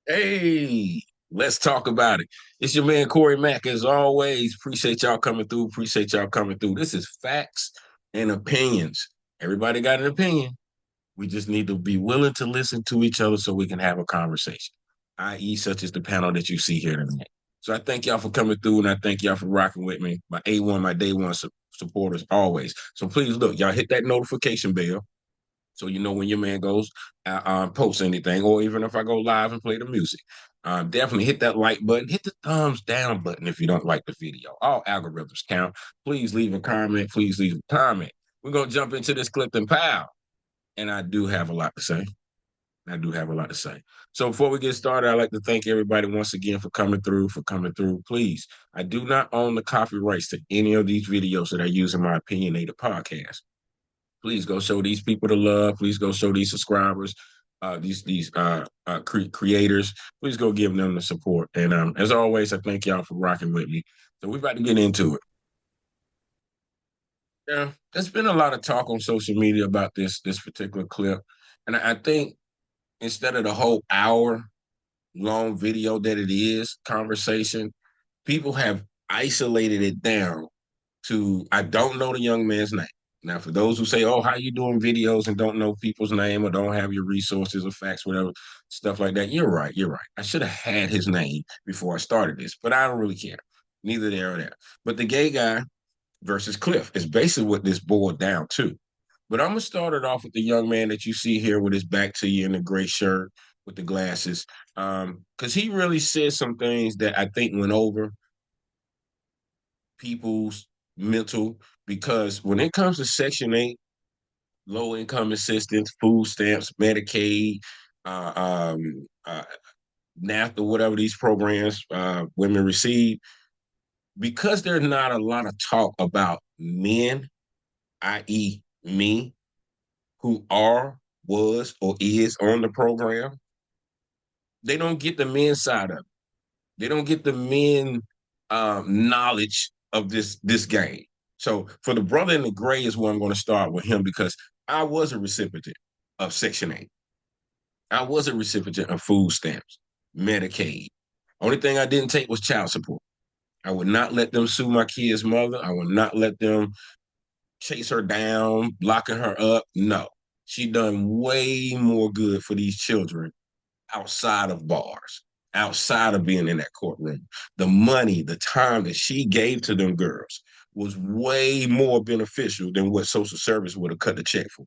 Hey, let's talk about it. It's your man Corey Mack, as always. Appreciate y'all coming through. Appreciate y'all coming through. This is facts and opinions. Everybody got an opinion. We just need to be willing to listen to each other so we can have a conversation, i.e., such as the panel that you see here tonight. So I thank y'all for coming through, and I thank y'all for rocking with me. My A1, my day one supporters always. So please look, y'all hit that notification bell so you know when your man goes posts anything, or even if I go live and play the music. Definitely hit that like button, hit the thumbs down button if you don't like the video. All algorithms count. Please leave a comment. Please leave a comment. We're gonna jump into this Clifton Powell, and I do have a lot to say. I do have a lot to say. So before we get started, I'd like to thank everybody once again for coming through. Please, I do not own the copyrights to any of these videos that I use in my opinionated podcast. Please go show these people the love. Please go show these subscribers, creators. Please go give them the support. And as always, I thank y'all for rocking with me. So we're about to get into it. Yeah, there's been a lot of talk on social media about this particular clip, and I think instead of the whole hour long video that it is conversation, people have isolated it down to I don't know the young man's name. Now, for those who say, "Oh, how you doing videos and don't know people's name or don't have your resources or facts, whatever stuff like that," you're right. You're right. I should have had his name before I started this, but I don't really care. Neither there or there. But the gay guy versus Cliff is basically what this boiled down to. But I'm gonna start it off with the young man that you see here with his back to you in the gray shirt with the glasses, because he really said some things that I think went over people's mental. Because when it comes to Section 8, low income assistance, food stamps, Medicaid, uh, um, uh, NAFTA, whatever these programs women receive, because there's not a lot of talk about men, i.e., me, who are, was, or is on the program, they don't get the men side of it. They don't get the men knowledge of this game. So for the brother in the gray is where I'm going to start with him because I was a recipient of Section 8. I was a recipient of food stamps, Medicaid. Only thing I didn't take was child support. I would not let them sue my kid's mother. I would not let them chase her down, locking her up. No, she done way more good for these children outside of bars, outside of being in that courtroom. The money, the time that she gave to them girls was way more beneficial than what social service would have cut the check for.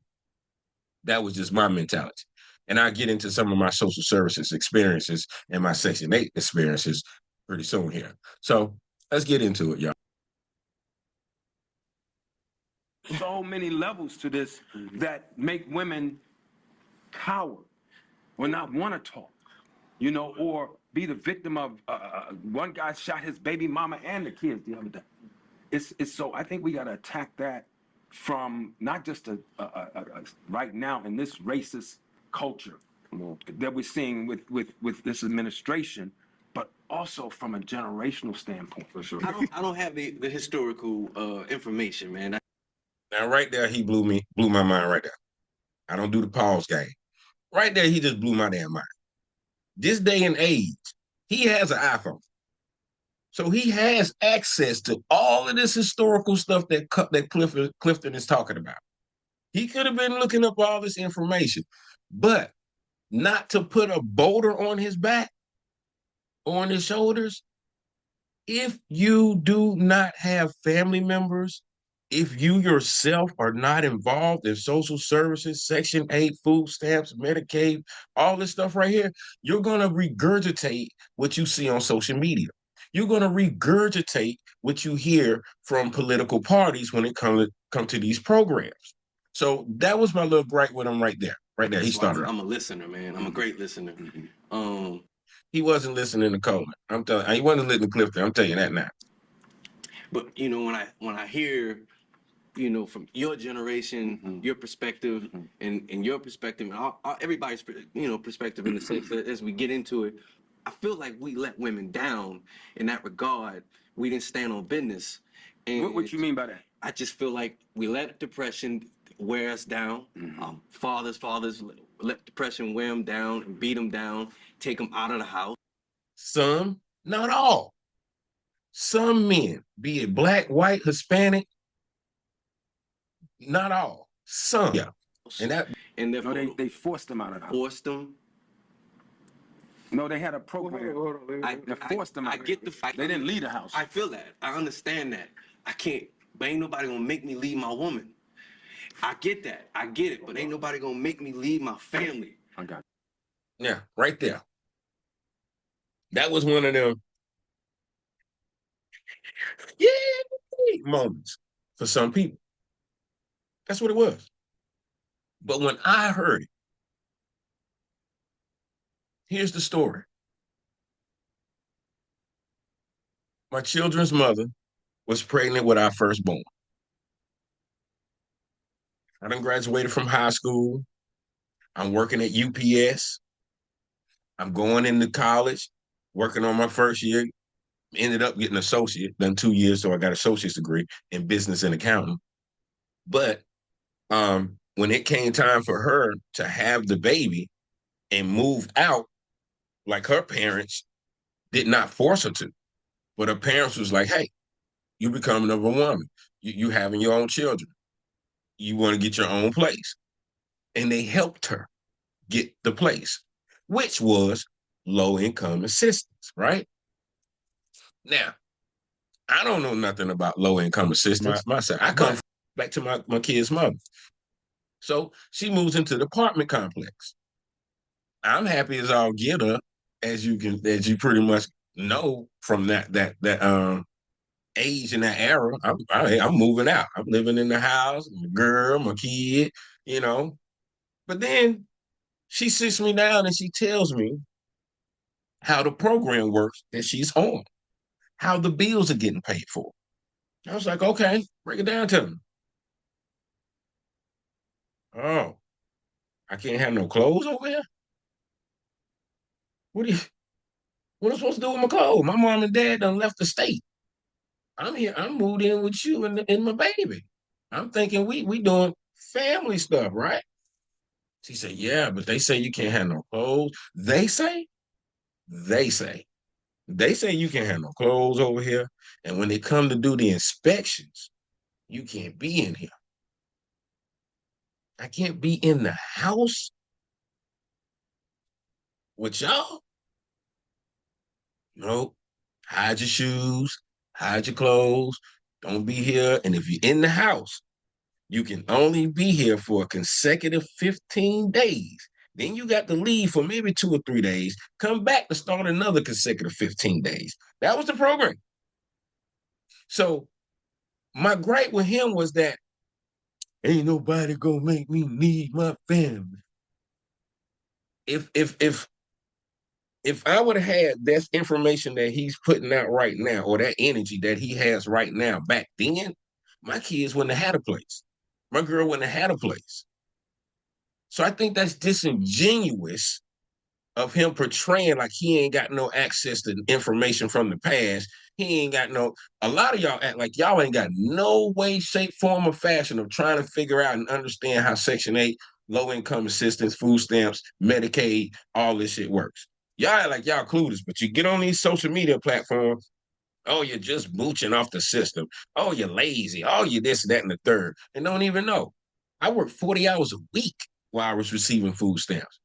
That was just my mentality. And I get into some of my social services experiences and my Section 8 experiences pretty soon here. So let's get into it, y'all. So many levels to this that make women cower or not want to talk, or be the victim of one guy shot his baby mama and the kids the other day. It's so I think we got to attack that from not just right now in this racist culture that we're seeing with this administration, but also from a generational standpoint. For sure. I don't have the historical information, man. Now, right there, he blew my mind right there. I don't do the pause game. Right there, he just blew my damn mind. This day and age, he has an iPhone. So he has access to all of this historical stuff that Clifton is talking about. He could have been looking up all this information, but not to put a boulder on his back or on his shoulders. If you do not have family members, if you yourself are not involved in social services, Section 8, food stamps, Medicaid, all this stuff right here, you're going to regurgitate what you see on social media. You're going to regurgitate what you hear from political parties when it comes to these programs. So that was my little gripe with him right there. Right there, he started. I'm a listener, man. I'm a great listener. He wasn't listening to Coleman. I'm telling you, he wasn't listening to Clifton. I'm telling you that now. But when I hear, from your generation, your perspective, and your perspective, and everybody's perspective in the sense that as we get into it, I feel like we let women down in that regard. We didn't stand on business. And what you mean by that? I just feel like we let depression wear us down. Fathers let depression wear them down and beat them down, take them out of the house. Some, not all. Some men, be it black, white, Hispanic, not all. Some. Yeah. And that. And No, they forced them out of the house. Forced them. No, they had a program. They forced them out. I get the fight. They didn't leave the house. I feel that. I understand that. I can't, but ain't nobody gonna make me leave my woman. I get that. I get it, but ain't nobody gonna make me leave my family. I got it. Yeah, right there. That was one of them moments for some people. That's what it was. But when I heard it, here's the story. My children's mother was pregnant with our firstborn. I done graduated from high school. I'm working at UPS. I'm going into college, working on my first year. Ended up getting an associate, done 2 years, so I got an associate's degree in business and accounting. But when it came time for her to have the baby and move out, like her parents did not force her to, but her parents was like, hey, you becoming of a woman. You having your own children. You want to get your own place. And they helped her get the place, which was low-income assistance, right? Now, I don't know nothing about low-income assistance myself. I come back to my kid's mother. So she moves into the apartment complex. I'm happy as all get up, as you pretty much know from that age and that era. I'm moving out. I'm living in the house, my girl, my kid, you know. But then she sits me down and she tells me how the program works that she's on, how the bills are getting paid for. I was like, okay, break it down to me. Oh, I can't have no clothes over here? What am I supposed to do with my clothes? My mom and dad done left the state. I'm here, I'm moved in with you and my baby. I'm thinking we doing family stuff, right? She said, yeah, but they say you can't have no clothes. They say you can't have no clothes over here. And when they come to do the inspections, you can't be in here. I can't be in the house with y'all. No, hide your shoes, hide your clothes. Don't be here. And if you're in the house, you can only be here for a consecutive 15 days. Then you got to leave for maybe 2 or 3 days, come back to start another consecutive 15 days. That was the program. So my gripe with him was that ain't nobody gonna make me leave my family. If I would have had that information that he's putting out right now, or that energy that he has right now back then, my kids wouldn't have had a place. My girl wouldn't have had a place. So I think that's disingenuous of him portraying like he ain't got no access to information from the past. He ain't got no, a lot of y'all act like y'all ain't got no way, shape, form, or fashion of trying to figure out and understand how Section 8, low-income assistance, food stamps, Medicaid, all this shit works. Y'all act like y'all clueless, but you get on these social media platforms, oh, you're just mooching off the system. Oh, you're lazy. Oh, you this, that, and the third, and don't even know. I worked 40 hours a week while I was receiving food stamps.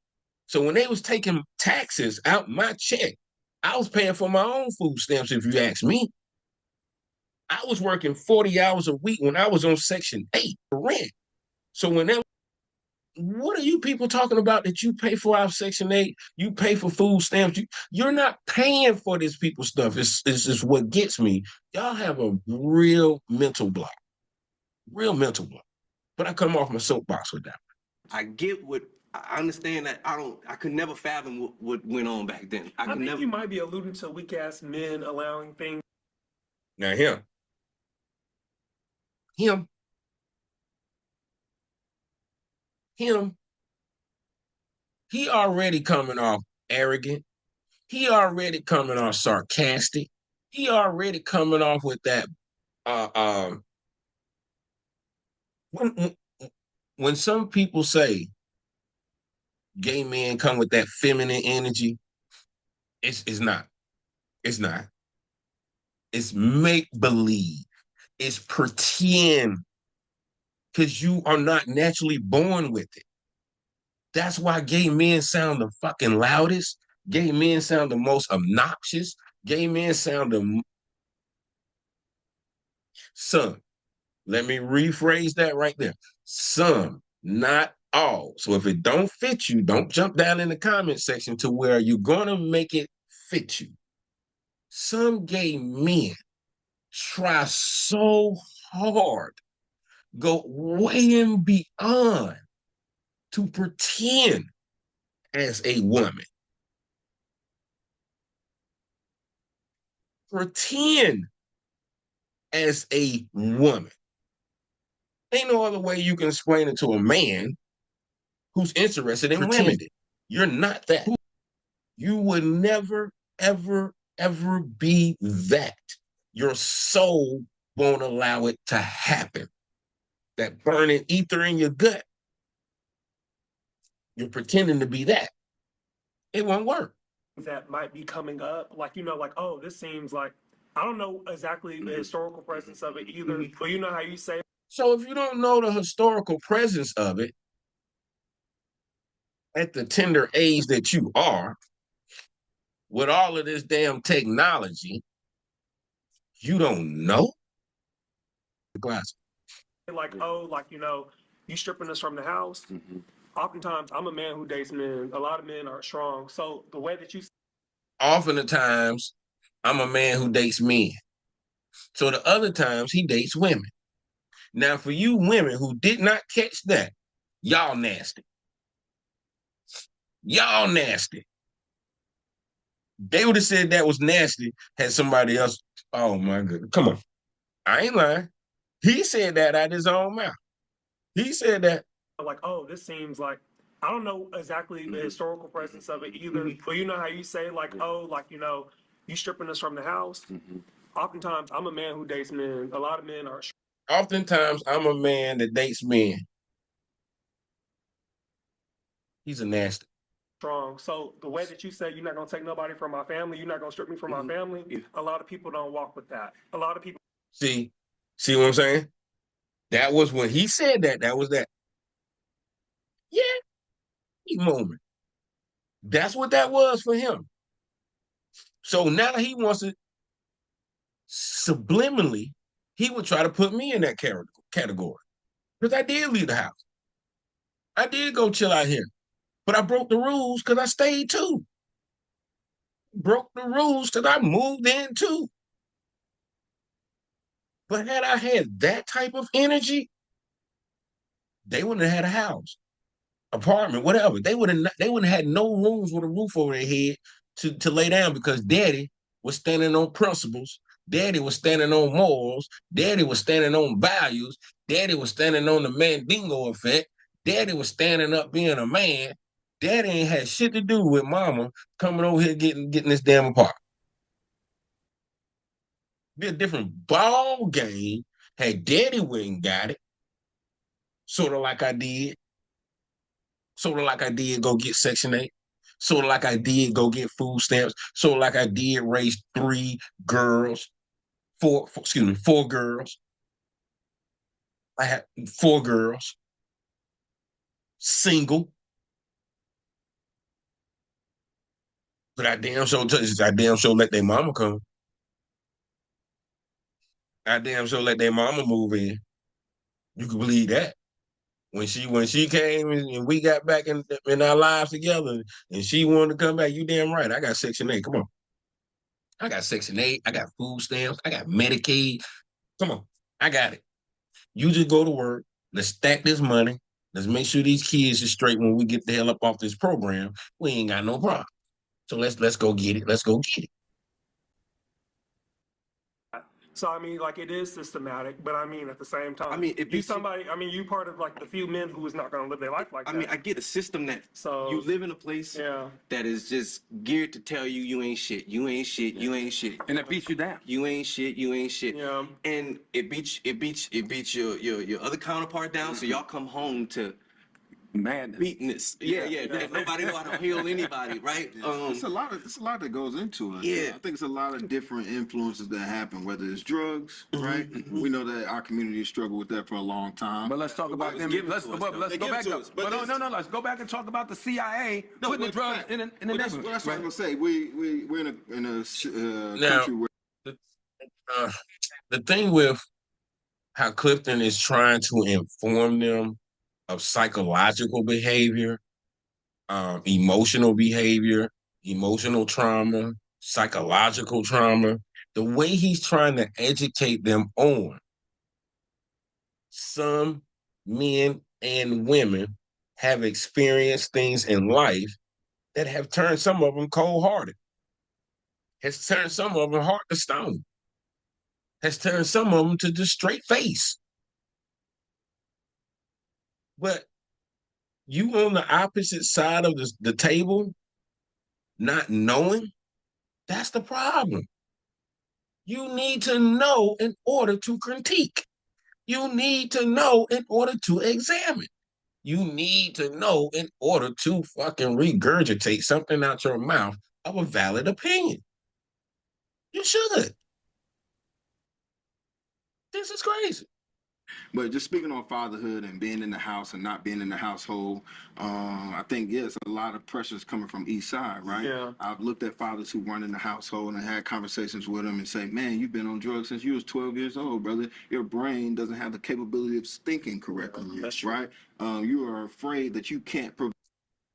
So when they was taking taxes out my check, I was paying for my own food stamps, if you ask me. I was working 40 hours a week when I was on Section 8 for rent. So what are you people talking about that you pay for our Section 8? You pay for food stamps. You're not paying for this people stuff. It's what gets me. Y'all have a real mental block. Real mental block. But I come off my soapbox with that. I get what I understand that I could never fathom what went on back then. I think you might be alluding to weak ass men allowing things. Now him, he already coming off arrogant. He already coming off sarcastic. He already coming off with that. When some people say gay men come with that feminine energy. It's not. It's not. It's make believe. It's pretend because you are not naturally born with it. That's why gay men sound the fucking loudest. Gay men sound the most obnoxious. Gay men sound the son. Let me rephrase that right there. Some, not all. So if it don't fit you, don't jump down in the comment section to where you're gonna make it fit you. Some gay men try so hard, go way and beyond to pretend as a woman. Pretend as a woman. Ain't no other way you can explain it to a man who's interested in women. You're not that. You would never, ever, ever be that. Your soul won't allow it to happen. That burning ether in your gut, you're pretending to be that. It won't work. That might be coming up, like, like, oh, this seems like, I don't know exactly the historical presence of it either, but you know how you say. So if you don't know the historical presence of it at the tender age that you are, with all of this damn technology, you don't know? The glass. Like, oh, like, you stripping us from the house. Oftentimes, I'm a man who dates men. A lot of men are strong. So the way that you. Often the times, I'm a man who dates men. So the other times, he dates women. Now, for you women who did not catch that, y'all nasty. Y'all nasty. They would have said that was nasty had somebody else. Oh my goodness. Come on. I ain't lying. He said that out his own mouth. He said that. Like, oh, this seems like, I don't know exactly the historical presence of it either, but you know how you say, like, oh, like, you stripping us from the house. Oftentimes, I'm a man who dates men. A lot of men are. Oftentimes, I'm a man that dates men. He's a nasty. Strong. So the way that you say you're not gonna take nobody from my family, you're not gonna strip me from my family. A lot of people don't walk with that. A lot of people. See what I'm saying? That was when he said that. That was that. Yeah, moment. That's what that was for him. So now he wants to subliminally, he would try to put me in that category. Because I did leave the house. I did go chill out here. But I broke the rules because I stayed too. Broke the rules because I moved in too. But had I had that type of energy, they wouldn't have had a house, apartment, whatever. They wouldn't have had no rooms with a roof over their head to lay down because daddy was standing on principles. Daddy was standing on morals. Daddy was standing on values. Daddy was standing on the Mandingo effect. Daddy was standing up being a man. Daddy ain't had shit to do with mama coming over here getting this damn apartment. Be a different ball game had daddy went and got it. Sort of like I did. Sort of like I did go get Section 8. Sort of like I did go get food stamps. Sort of like I did raise 3 girls. 4 girls. I had 4 girls. Single. But I damn sure let their mama come. I damn sure let their mama move in. You can believe that. When she came and we got back in our lives together and she wanted to come back, you damn right. I got Section 8. Come on. I got Section 8. I got food stamps. I got Medicaid. Come on. I got it. You just go to work. Let's stack this money. Let's make sure these kids are straight when we get the hell up off this program. We ain't got no problem. So let's go get it. Let's go get it. So I mean, like, it is systematic, but I mean, at the same time, I mean, if you somebody, I mean, you part of like the few men who is not going to live their life like that. I mean, I get a system that So you live in a place yeah. that is just geared to tell you you ain't shit, you ain't shit, you ain't shit, And it beats you down. you ain't shit, you ain't shit. Yeah. And it beats your other counterpart down. So y'all come home to madness. weakness. Yeah. That nobody know how to heal anybody, right? It's a lot that goes into it. Yeah. I think it's a lot of different influences that happen, whether it's drugs, right? We know that our community struggled with that for a long time. But let's talk about them. Let's go back. Let's go back and talk about the CIA putting the drugs in the neighborhood. That's what I'm gonna say. We're in a Now, country where the thing with how Clifton is trying to inform them of psychological behavior, emotional behavior, emotional trauma, psychological trauma, the way he's trying to educate them on some men and women have experienced things in life that have turned some of them cold-hearted, has turned some of them heart to stone, has turned some of them to just straight face. But you on the opposite side of the table, not knowing, that's the problem. You need to know in order to critique. You need to know in order to examine. You need to know in order to fucking regurgitate something out your mouth of a valid opinion. You should. This is crazy. But just speaking on fatherhood and being in the house and not being in the household, I think, yes, a lot of pressures coming from each side, right? Yeah. I've looked at fathers who weren't in the household and had conversations with them and say, man, you've been on drugs since you was 12 years old, brother. Your brain doesn't have the capability of thinking correctly, That's true. right? You are afraid that you can't provide.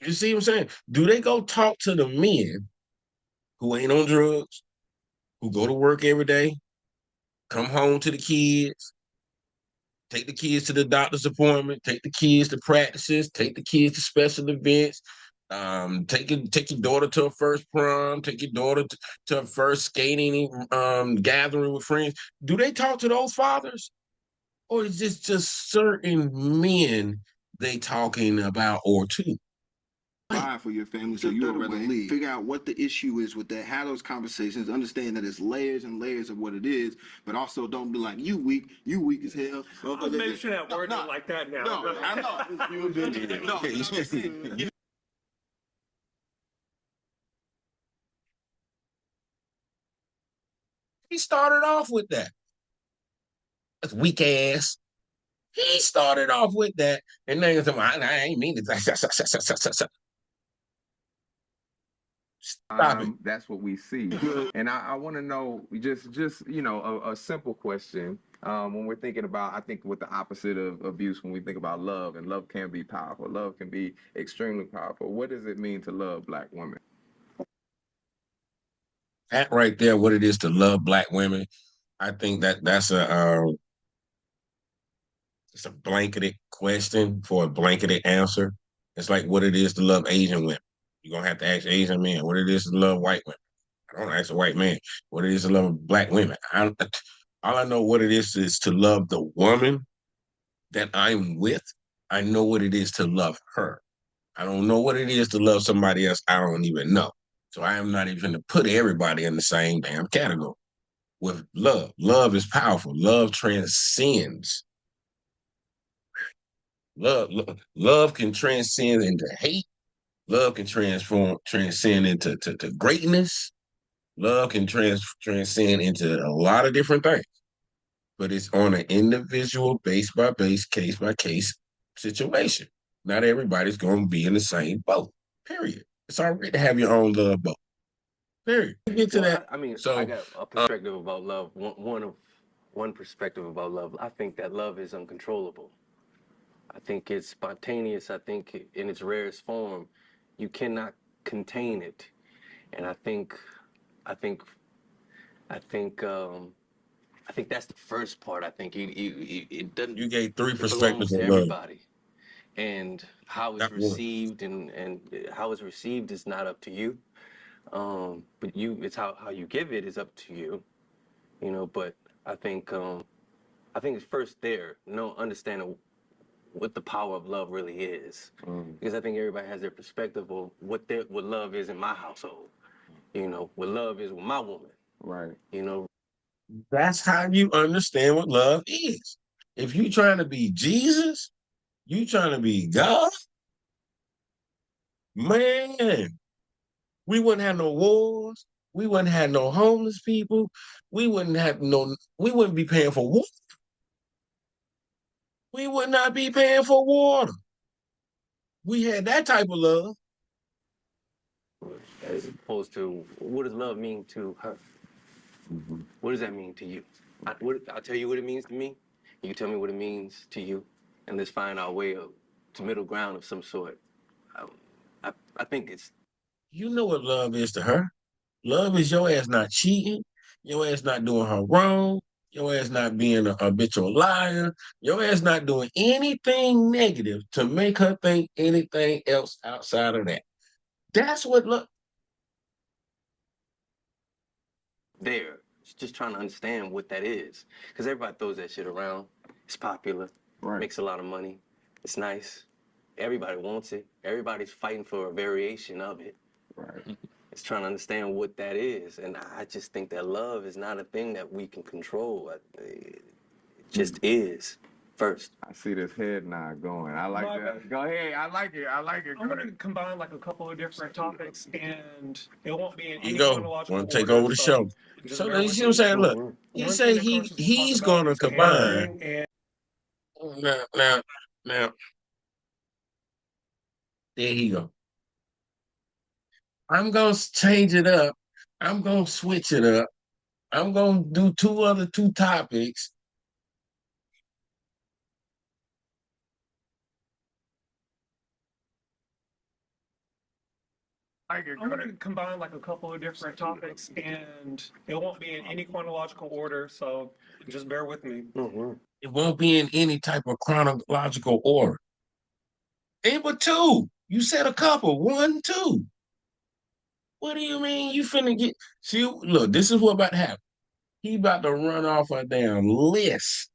You see what I'm saying? Do they go talk to the men who ain't on drugs, who go to work every day, come home to the kids, take the kids to the doctor's appointment, take the kids to practices, take the kids to special events, take your daughter to her first prom, take your daughter to her first skating gathering with friends? Do they talk to those fathers? Or is this just certain men they talking about or two? For your family, so you would rather leave. Figure out what the issue is with that. Have those conversations. Understand that it's layers and layers of what it is, but also don't be like you weak as hell. I'll make sure that word not like that now. No, I know. He started off with that. That's weak ass. He started off with that, and then I ain't mean to. Stop it. That's what we see. And I want to know just a simple question. When we're thinking about, I think with the opposite of abuse, when we think about love, and love can be powerful, love can be extremely powerful. What does it mean to love Black women? That right there, what it is to love Black women, I think that's it's a blanketed question for a blanketed answer. It's like what it is to love Asian women. You're gonna have to ask Asian men what it is to love white women. I don't ask a white man what it is to love Black women. All I know what it is to love the woman that I'm with. I know what it is to love her. I don't know what it is to love somebody else I don't even know. So I am not even to put everybody in the same damn category with love. Love is powerful. Love transcends. Love can transcend into hate. Love can transcend into greatness. Love can transcend into a lot of different things. But it's on an individual, base by base, case by case situation. Not everybody's going to be in the same boat. Period. It's all right to have your own love boat. Period. Get to that. I mean, So I got a perspective about love. One perspective about love. I think that love is uncontrollable. I think it's spontaneous. I think in its rarest form, you cannot contain it. And I think that's the first part. I think it doesn't. you gave three It belongs perspectives to of love. everybody, and how it's That one. received and how it's received is not up to you. But it's how you give it is up to you. You know, but I think it's first there. Understanding what the power of love really is, because I think everybody has their perspective of what love is in my household. You know, what love is with my woman. Right. You know. That's how you understand what love is. If you trying to be Jesus, you trying to be God, Man, we wouldn't have no wars. We wouldn't have no homeless people. We wouldn't be paying for water. We would not be paying for water. We had that type of love. As opposed to, what does love mean to her? What does that mean to you? I'll tell you what it means to me. You tell me what it means to you, and let's find our way to middle ground of some sort. I think it's You know what love is to her. Love is your ass not cheating, your ass not doing her wrong, your ass not being a habitual liar, your ass not doing anything negative to make her think anything else outside of that. That's what love. there. It's just trying to understand what that is, because everybody throws that shit around. It's popular, Right. makes a lot of money. It's nice. Everybody wants it. Everybody's fighting for a variation of it. Right. It's trying to understand what that is, and I just think that love is not a thing that we can control. It just is first. I see this head nod going. I like that. Go ahead. I like it. I like it. I'm going to combine like a couple of different topics, and it won't be in You any go. chronological Want to take order. over the So show. just So bear you with see what I'm me. saying? Look, he One say thing that he's Conscious will talk gonna about is combine. parenting, and Now, there he go. I'm gonna change it up. I'm gonna switch it up. I'm gonna do two topics. I like it. I'm going to combine like a couple of different topics, and it won't be in any chronological order. So just bear with me. It won't be in any type of chronological order. Ain't but two. You said a couple. One, two. What do you mean you finna get? See, look, this is what about to happen. He about to run off a damn list.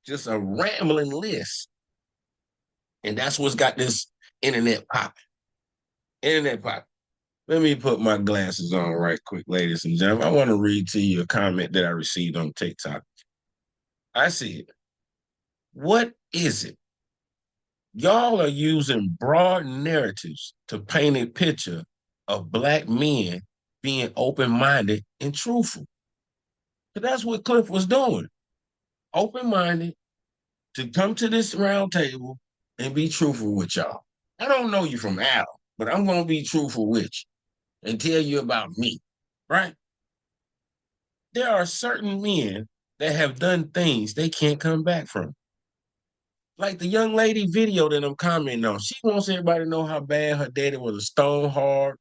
Just a rambling list. And that's what's got this internet popping. Internet popping. Let me put my glasses on right quick, ladies and gentlemen. I want to read to you a comment that I received on TikTok. I see it. What is it? Y'all are using broad narratives to paint a picture of Black men being open-minded and truthful. But that's what Cliff was doing. Open-minded to come to this round table and be truthful with y'all. I don't know you from Adam, but I'm going to be truthful with you and tell you about me, right? There are certain men that have done things they can't come back from. Like the young lady video that I'm commenting on. She wants everybody to know how bad her daddy was a stone hard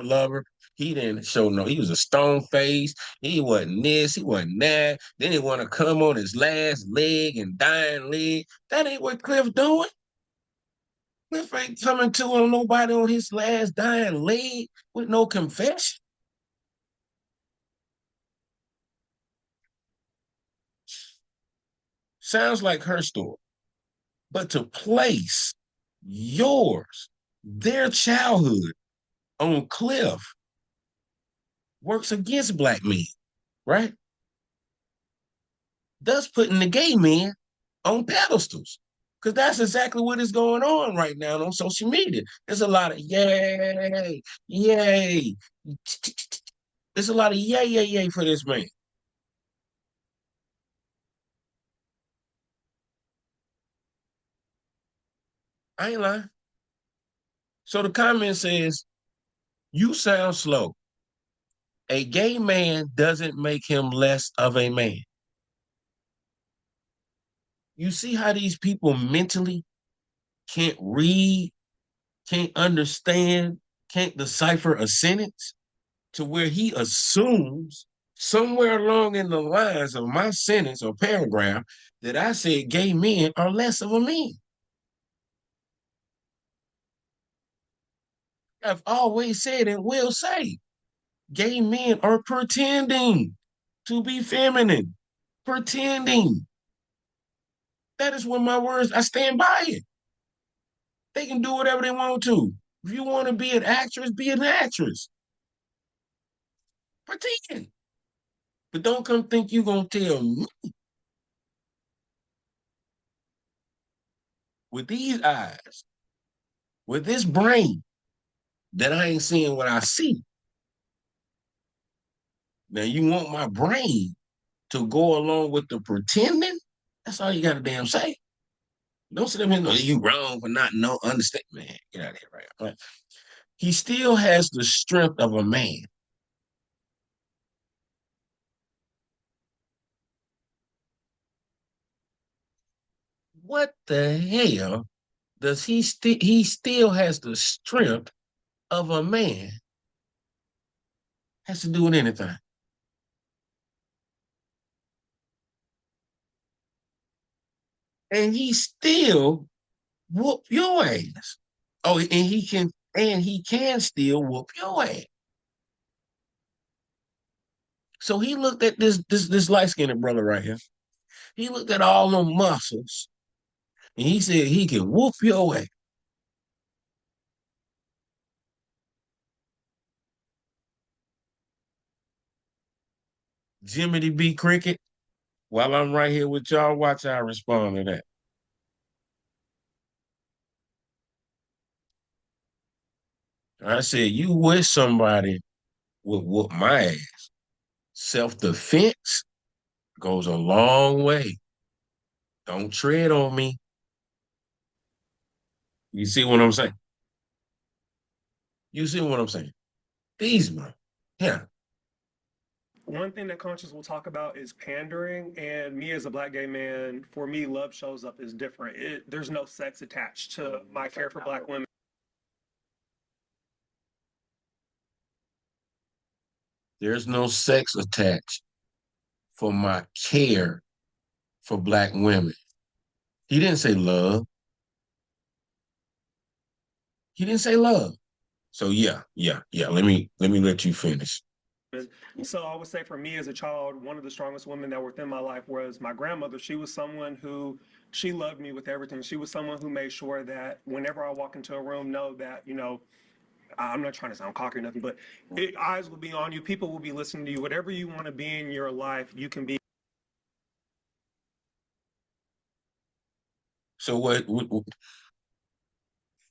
lover. He didn't show no, he was a stone face. He wasn't this, he wasn't that. Then he want to come on his last leg and dying leg. That ain't what Cliff doing. Cliff ain't coming to on nobody on his last dying leg with no confession. Sounds like her story. But to place yours, their childhood on Cliff works against Black men, right? Thus putting the gay men on pedestals. Because that's exactly what is going on right now on social media. There's a lot of yay, yay. There's a lot of yay, yay, yay for this man. I ain't lying. So the comment says, you sound slow. A gay man doesn't make him less of a man. You see how these people mentally can't read, can't understand, can't decipher a sentence to where he assumes somewhere along in the lines of my sentence or paragraph that I said gay men are less of a man. I've always said and will say, gay men are pretending to be feminine, pretending. That is what my words, I stand by it. They can do whatever they want to. If you want to be an actress, be an actress. Pretend. But don't come think you're going to tell me with these eyes with this brain that I ain't seeing what I see. Now you want my brain to go along with the pretending? That's all you got to damn say. Don't sit there and go, you wrong for not know understand. Man, get out of here, right? He still has the strength of a man. What the hell does he still has the strength of a man? Has to do with anything. And he still whoop your ass. Oh, and he can still whoop your ass. So he looked at this light-skinned brother right here. He looked at all them muscles and he said he can whoop your ass. Jimmy B. Cricket, while I'm right here with y'all, watch how I respond to that. I said, you wish somebody would whoop my ass. Self-defense goes a long way. Don't tread on me. You see what I'm saying? You see what I'm saying? These men. Yeah. One thing that conscious will talk about is pandering, and me as a black gay man, for me, love shows up is different. There's no sex attached to my care for black women. There's no sex attached for my care for black women. He didn't say love. He didn't say love. So yeah. Let me let you finish. So I would say for me as a child, one of the strongest women that were within my life was my grandmother. She was someone who, she loved me with everything. She was someone who made sure that whenever I walk into a room, know that, you know, I'm not trying to sound cocky or nothing, but eyes will be on you. People will be listening to you. Whatever you want to be in your life, you can be. So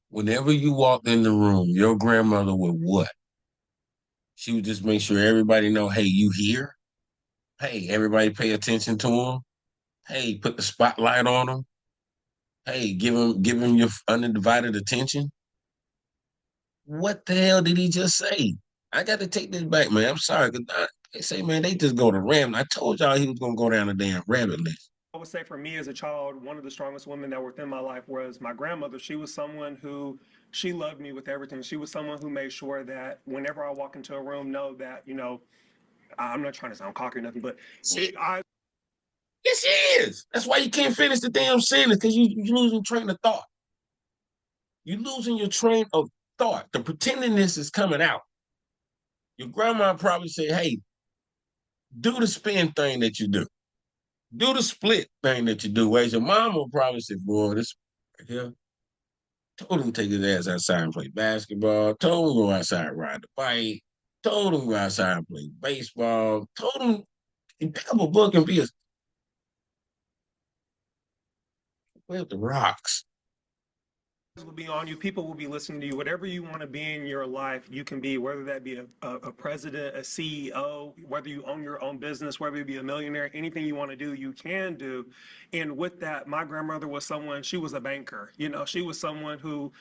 whenever you walked in the room, your grandmother would what? She would just make sure everybody know, hey, you here? Hey, everybody pay attention to him. Hey, put the spotlight on him. Hey, give him your undivided attention. What the hell did he just say? I got to take this back, man. I'm sorry. They say, man, they just go to random. I told y'all he was going to go down a damn rabbit list. I would say for me as a child, one of the strongest women that were within my life was my grandmother. She was someone who, she loved me with everything. She was someone who made sure that whenever I walk into a room, know that, you know, I'm not trying to sound cocky or nothing, but I. Yes, he is. That's why you can't finish the damn sentence, because you losing train of thought. You're losing your train of thought. The pretendingness is coming out. Your grandma probably said, hey, do the spin thing that you do. Do the split thing that you do. Whereas your mom will probably say, boy, this right here, told him to take his ass outside and play basketball. Told him to go outside and ride the bike. Told him to go outside and play baseball. Told him to pick up a book and be a play with the rocks. Will be on you. People will be listening to you. Whatever you want to be in your life, you can be, whether that be a president, a CEO, whether you own your own business, whether you be a millionaire, anything you want to do, you can do. And with that, my grandmother was someone, she was a banker. You know, she was someone who,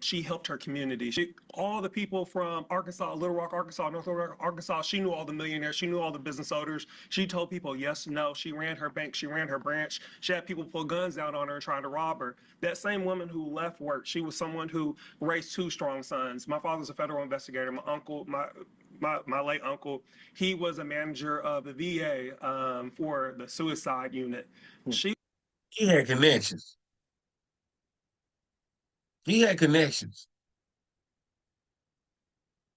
she helped her community. All the people from Arkansas, Little Rock, Arkansas, North Little Rock, Arkansas, she knew all the millionaires. She knew all the business owners. She told people yes, no. She ran her bank. She ran her branch. She had people pull guns out on her and try to rob her. That same woman who left work, she was someone who raised two strong sons. My father's a federal investigator. My uncle, my late uncle, he was a manager of the VA for the suicide unit. He had connections. He had connections.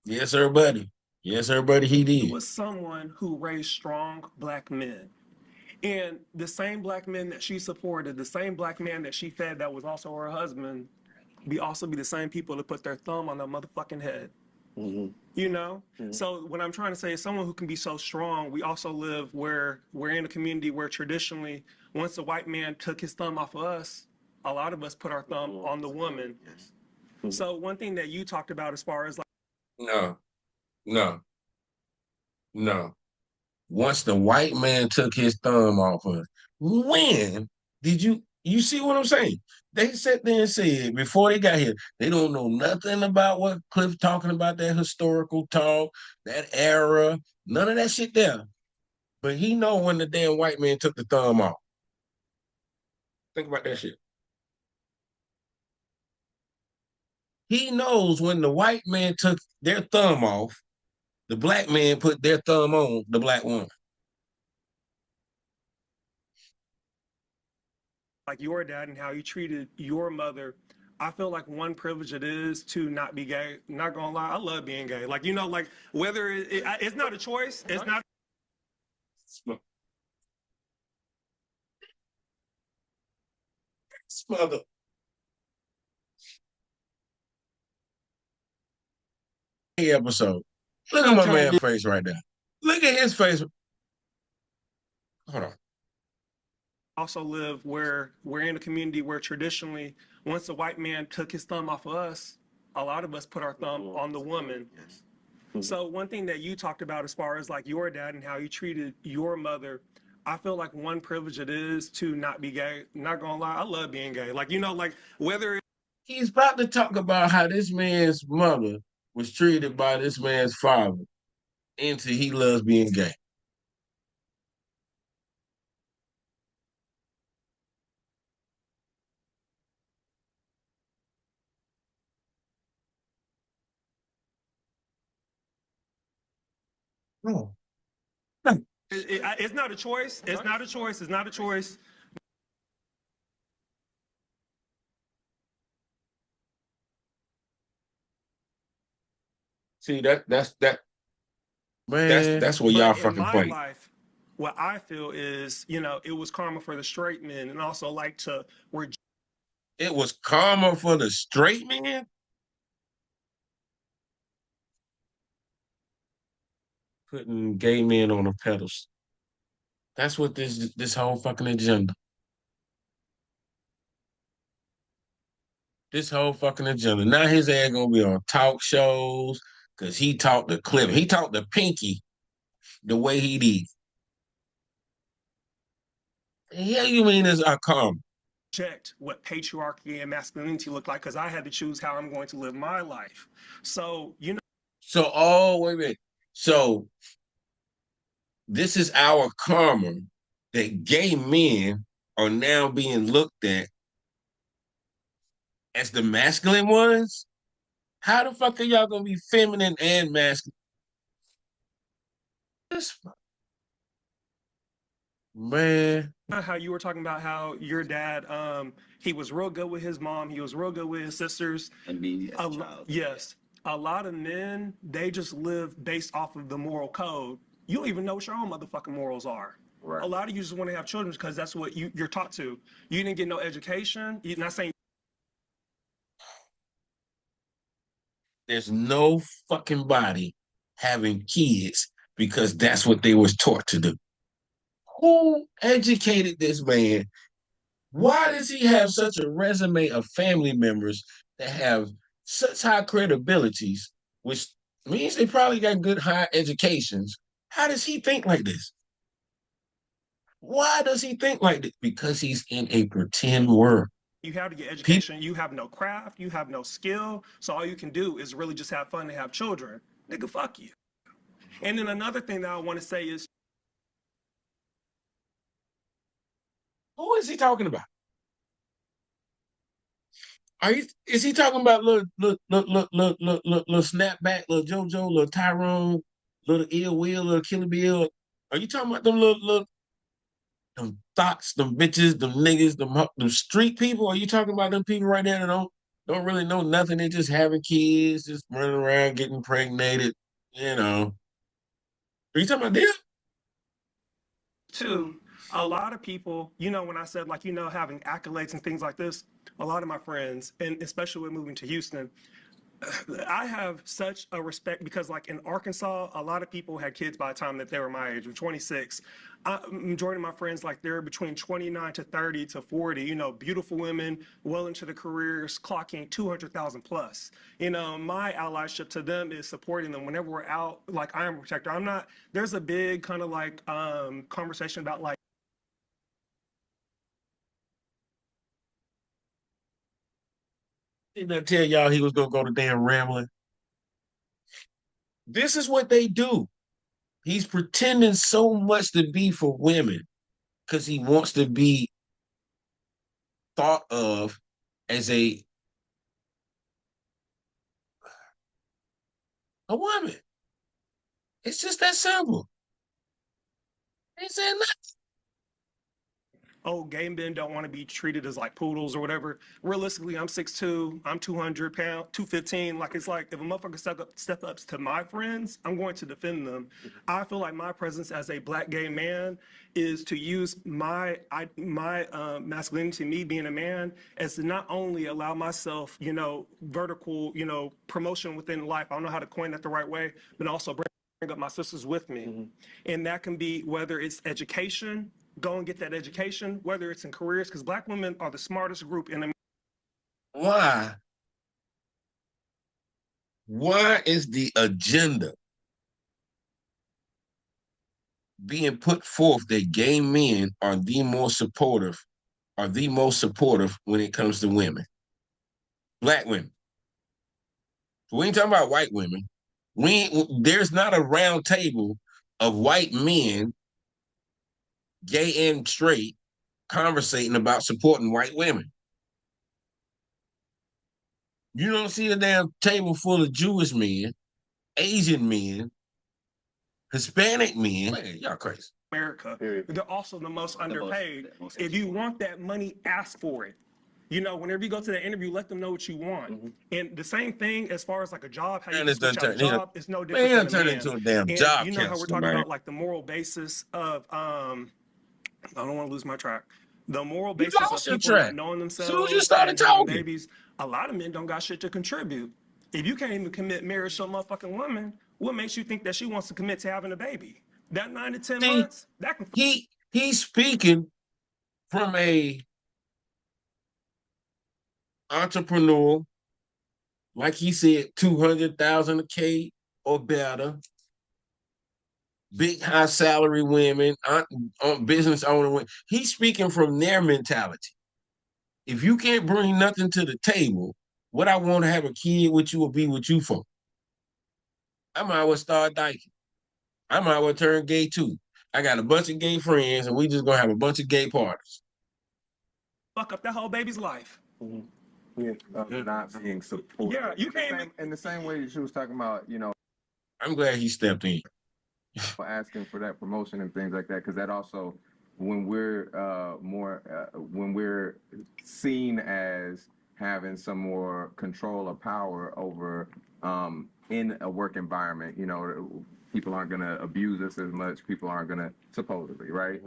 Yes, sir, buddy. Yes, sir, buddy, he He did. was someone who raised strong black men. And the same black men that she supported, the same black man that she fed that was also her husband, also be the same people that put their thumb on that motherfucking head. Mm-hmm. You know? Mm-hmm. So what I'm trying to say is someone who can be so strong. We also live where we're in a community where traditionally, once a white man took his thumb off of us, a lot of us put our thumb on the woman. Yes. So one thing that you talked about as far as like No, no, no. Once the white man took his thumb off us, when did you see what I'm saying? They sat there and said before they got here, they don't know nothing about what Cliff talking about, that historical talk, that era, none of that shit there. But he know when the damn white man took the thumb off. Think about that shit. He knows when the white man took their thumb off, the black man put their thumb on the black woman. your dad and how you treated your mother. I feel like one privilege it is to not be gay. Not gonna lie, I love being gay. Like like whether it's not a choice, it's not. Smother. Episode. Look at my man's face right now. Look at his face. Hold on. Also live where we're in a community where traditionally, once the white man took his thumb off of us, a lot of us put our thumb on the woman. So one thing that you talked about as far as like your dad and how you treated your mother, I feel like one privilege it is to not be gay. Not gonna lie, I love being gay. Like like whether he's about to talk about how this man's mother was treated by this man's father into he loves being gay. No. it's not a choice. It's not a choice. It's not a choice. See that's man. That's where y'all But in fucking my play. life, what I feel is, it was karma for the straight men, and also like to It was karma for the straight man. Putting gay men on a pedestal. That's what this whole fucking agenda. This whole fucking agenda. Now his ass gonna be on talk shows because he talked to Clifton. He talked to Pinky the way he did. The hell you mean is our karma? checked what patriarchy and masculinity look like because I had to choose how I'm going to live my life. So, So, oh, wait a minute. So, this is our karma that gay men are now being looked at as the masculine ones? How the fuck are y'all gonna be feminine and masculine? Man, how you were talking about how your dad, he was real good with his mom, he was real good with his sisters. And me as a child. Yes. A lot of men, they just live based off of the moral code. You don't even know what your own motherfucking morals are. Right. A lot of you just want to have children because that's what you're taught to. You didn't get no education. You're not saying there's no fucking body having kids because that's what they was taught to do. Who educated this man? Why does he have such a resume of family members that have such high credibilities, which means they probably got good high educations? How does he think like this? Why does he think like this? Because he's in a pretend world. you have to get education, you have no craft, you have no skill, so all you can do is really just have fun and have children. Nigga, fuck you. And then another thing that I want to say is Who is he talking about? Is he talking about little snapback, little JoJo, little Tyrone, little Ill Will, little Killer Bill? Are you talking about them little them thoughts, them bitches, them niggas, them street people? Are you talking about them people right there that don't really know nothing? They just having kids, just running around getting impregnated, you know. Are you talking about them? too, a lot of people, when I said like, having accolades and things like this, a lot of my friends, and especially with moving to Houston, I have such a respect because, like in Arkansas, a lot of people had kids by the time that they were my age. I'm 26. Majority of my friends, like they're between 29 to 30 to 40. You know, beautiful women, well into the careers, clocking 200,000 plus. You know, my allyship to them is supporting them whenever we're out. Like I am a protector. I'm not. There's a big kind of like conversation about like. Didn't I tell y'all he was gonna go to damn rambling? This is what they do. He's pretending so much to be for women because he wants to be thought of as a woman. It's just that simple. Ain't saying nothing. Oh, gay men don't want to be treated as like poodles or whatever. Realistically, I'm 6'2", I'm 200 pounds, 215. Like it's like if a motherfucker step up to my friends, I'm going to defend them. I feel like my presence as a black gay man is to use my masculinity, me being a man, as to not only allow myself, you know, vertical, you know, promotion within life. I don't know how to coin that the right way, but also bring up my sisters with me. And that can be whether it's education, go and get that education, whether it's in careers, because black women are the smartest group in America. Why? Why is the agenda being put forth that gay men are the most supportive, when it comes to women? Black women. We ain't talking about white women. There's not a round table of white men, gay and straight, conversating about supporting white women. You don't see a damn table full of Jewish men, Asian men, Hispanic men. Man, y'all crazy. America. They're also the most underpaid. If you want that money, ask for it. You know, whenever you go to the interview, let them know what you want. And the same thing as far as like a job, how you can switch out a job is no different than a turn man. into a damn And job you know how we're counselor, talking man. about like the moral basis of I don't want to lose my track. The moral You basis of lost your people not track. knowing As soon as you themselves started and having talking. babies, a lot of men don't got shit to contribute. If you can't even commit marriage to a motherfucking woman, what makes you think that she wants to commit to having a baby? That 9 to 10 See, months, that can he's speaking from a entrepreneur, like he said, 200,000 a K or better, big high salary women, business owner women. He's speaking from their mentality. If you can't bring nothing to the table, what I want to have a kid with you or be with you for? I might well start dyking. I might well turn gay too. I got a bunch of gay friends, and we just gonna have a bunch of gay parties. fuck up that whole baby's life. Yeah, not being supported. Yeah, you can't. In the same way that she was talking about, you know, I'm glad he stepped in. asking for that promotion and things like that, because that also, when we're when we're seen as having some more control or power over in a work environment, you know, people aren't going to abuse us as much. People aren't going to, supposedly, right?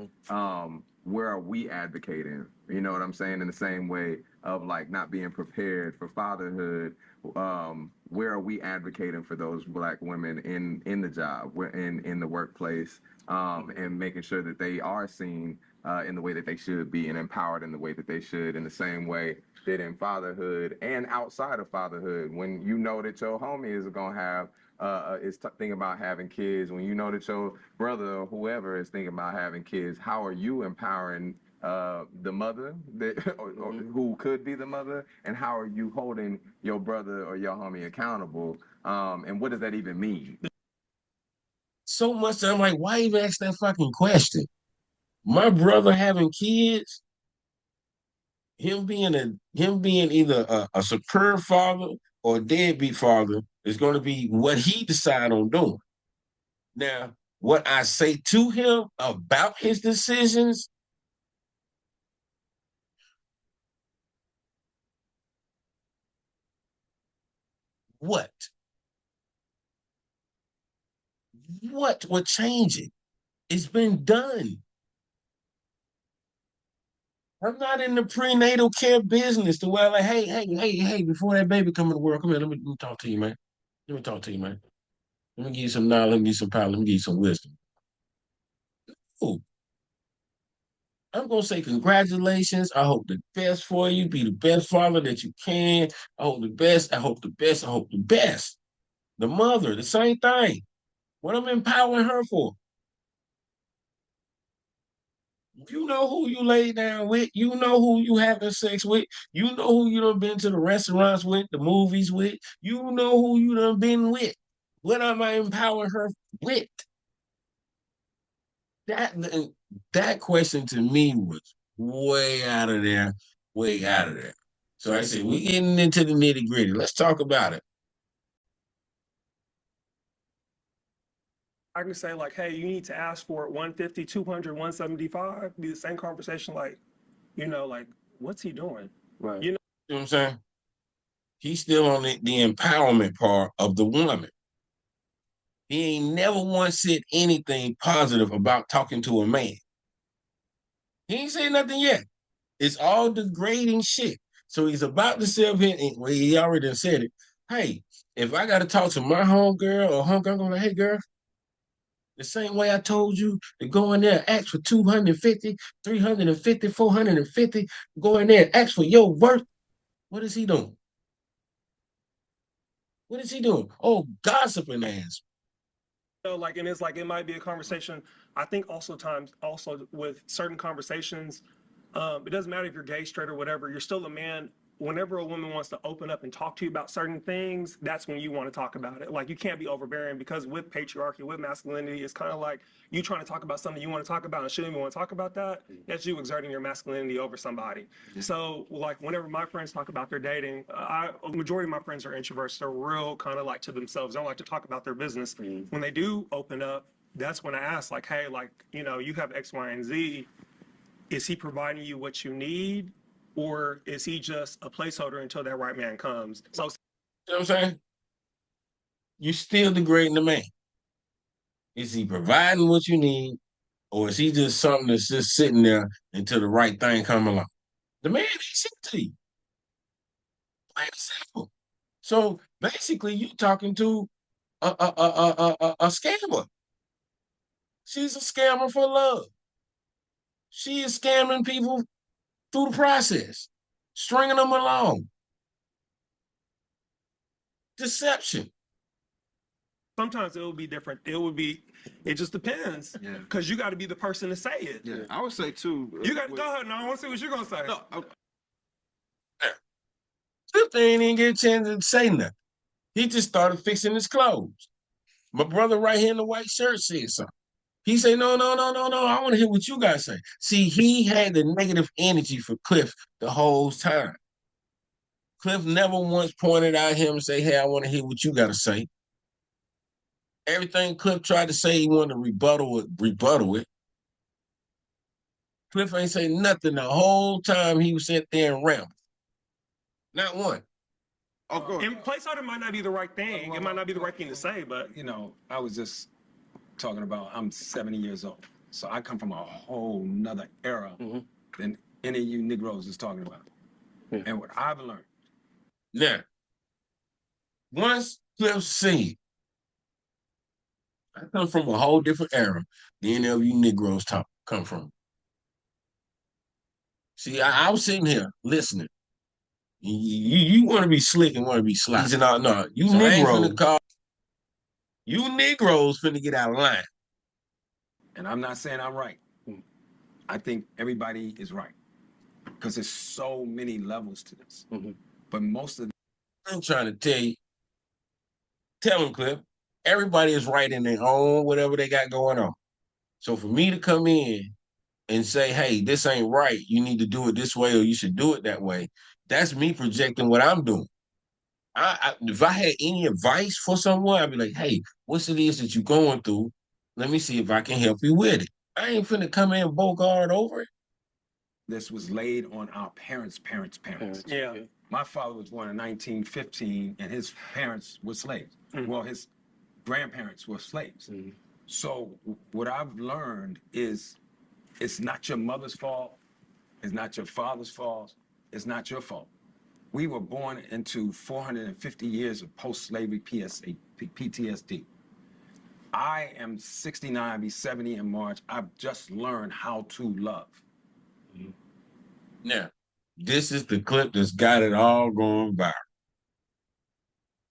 Where are we advocating? You know what I'm saying? In the same way of like not being prepared for fatherhood, where are we advocating for those black women in the job, in the workplace, and making sure that they are seen in the way that they should be and empowered in the way that they should, in the same way that in fatherhood and outside of fatherhood, when you know that your homie is gonna have is thinking about having kids, when you know that your brother or whoever is thinking about having kids, how are you empowering the mother that, or who could be the mother, and how are you holding your brother or your homie accountable? And what does that even mean? So much that I'm like, why even ask that fucking question? My brother having kids, him being either a superb father or a deadbeat father is going to be what he decide on doing. Now, what I say to him about his decisions, what? What would change it? It's been done. I'm not in the prenatal care business to where like, hey, before that baby come in the world, come here, let me talk to you, man. Let me talk to you, man. Let me give you some knowledge, let me give you some power, let me give you some wisdom. Ooh, I'm gonna say congratulations. I hope the best for you. Be the best father that you can. I hope the best. I hope the best. I hope the best. The mother, the same thing. What I'm empowering her for. You know who you lay down with. You know who you having sex with. You know who you done been to the restaurants with, the movies with. You know who you done been with. What am I empowering her with? That that question to me was way out of there, way out of there. So I said, we getting into the nitty gritty. Let's talk about it. I can say like, hey, you need to ask for it 150, 200, 175. Be the same conversation like, like, what's he doing? Right. You know what I'm saying? He's still on the empowerment part of the woman. He ain't never once said anything positive about talking to a man. He ain't said nothing yet. It's all degrading shit. So he's about to sit up here, and well, he already done said it. Hey, if I got to talk to my homegirl or homegirl, I'm going to, hey, girl, the same way I told you to go in there, ask for 250, 350, 450, go in there, ask for your worth. What is he doing? What is he doing? Oh, gossiping ass. Like, and it's like it might be a conversation. I think also with certain conversations, it doesn't matter if you're gay, straight, or whatever. You're still a man. Whenever a woman wants to open up and talk to you about certain things, that's when you want to talk about it. Like, you can't be overbearing, because with patriarchy, with masculinity, it's kind of like you trying to talk about something you want to talk about and shouldn't even want to talk about that. That's you exerting your masculinity over somebody. Yeah. So, like, whenever my friends talk about their dating, majority of my friends are introverts. They're real kind of like to themselves. They don't like to talk about their business. Mm-hmm. When they do open up, that's when I ask, like, hey, like, you have X, Y, and Z. Is he providing you what you need, or is he just a placeholder until that right man comes? So, you know what I'm saying? You still degrading the man. Is he providing what you need, or is he just something that's just sitting there until the right thing come along? The man ain't sent to you. Plain and simple. So basically, you talking to a scammer. She's a scammer for love. She is scamming people through the process, stringing them along. Deception. sometimes it will be different. It just depends. Yeah. Because you got to be the person to say it. Yeah, I would say too. You got to go ahead. Now I want to see what you're gonna say. No, Clifton ain't even get a chance to say nothing. He just started fixing his clothes. My brother right here in the white shirt said something. He said, no. I want to hear what you guys say. See, he had the negative energy for Cliff the whole time. Cliff never once pointed out him and say, hey, I want to hear what you got to say. Everything Cliff tried to say, he wanted to rebuttal it. Cliff ain't say nothing the whole time he was sitting there and rambled. Not one. oh, go ahead. And placeholder might not be the right thing. It might not be the right thing to say, but I was just talking about I'm 70 years old. So I come from a whole nother era than any of you Negroes is talking about. Yeah. And what I've learned. Now, once Cliff said, I come from a whole different era than any of you Negroes come from. See, I was sitting here listening. You want to be slick and want to be sly. He said, no, you so Negroes. You Negroes finna get out of line. And I'm not saying I'm right. I think everybody is right. Because there's so many levels to this. Mm-hmm. But most of I'm trying to tell him, Cliff, everybody is right in their own whatever they got going on. So for me to come in and say, hey, this ain't right, you need to do it this way or you should do it that way, that's me projecting what I'm doing. If I had any advice for someone, I'd be like, hey, what's it is that you're going through? Let me see if I can help you with it. I ain't finna come in and bogart over it. This was laid on our parents. Yeah. My father was born in 1915, and his parents were slaves. Mm-hmm. Well, his grandparents were slaves. Mm-hmm. So what I've learned is it's not your mother's fault, It's not your father's fault. It's not your fault. We were born into 450 years of post-slavery PTSD. I am 69, be 70 in March. I've just learned how to love. Now, this is the clip that's got it all going viral.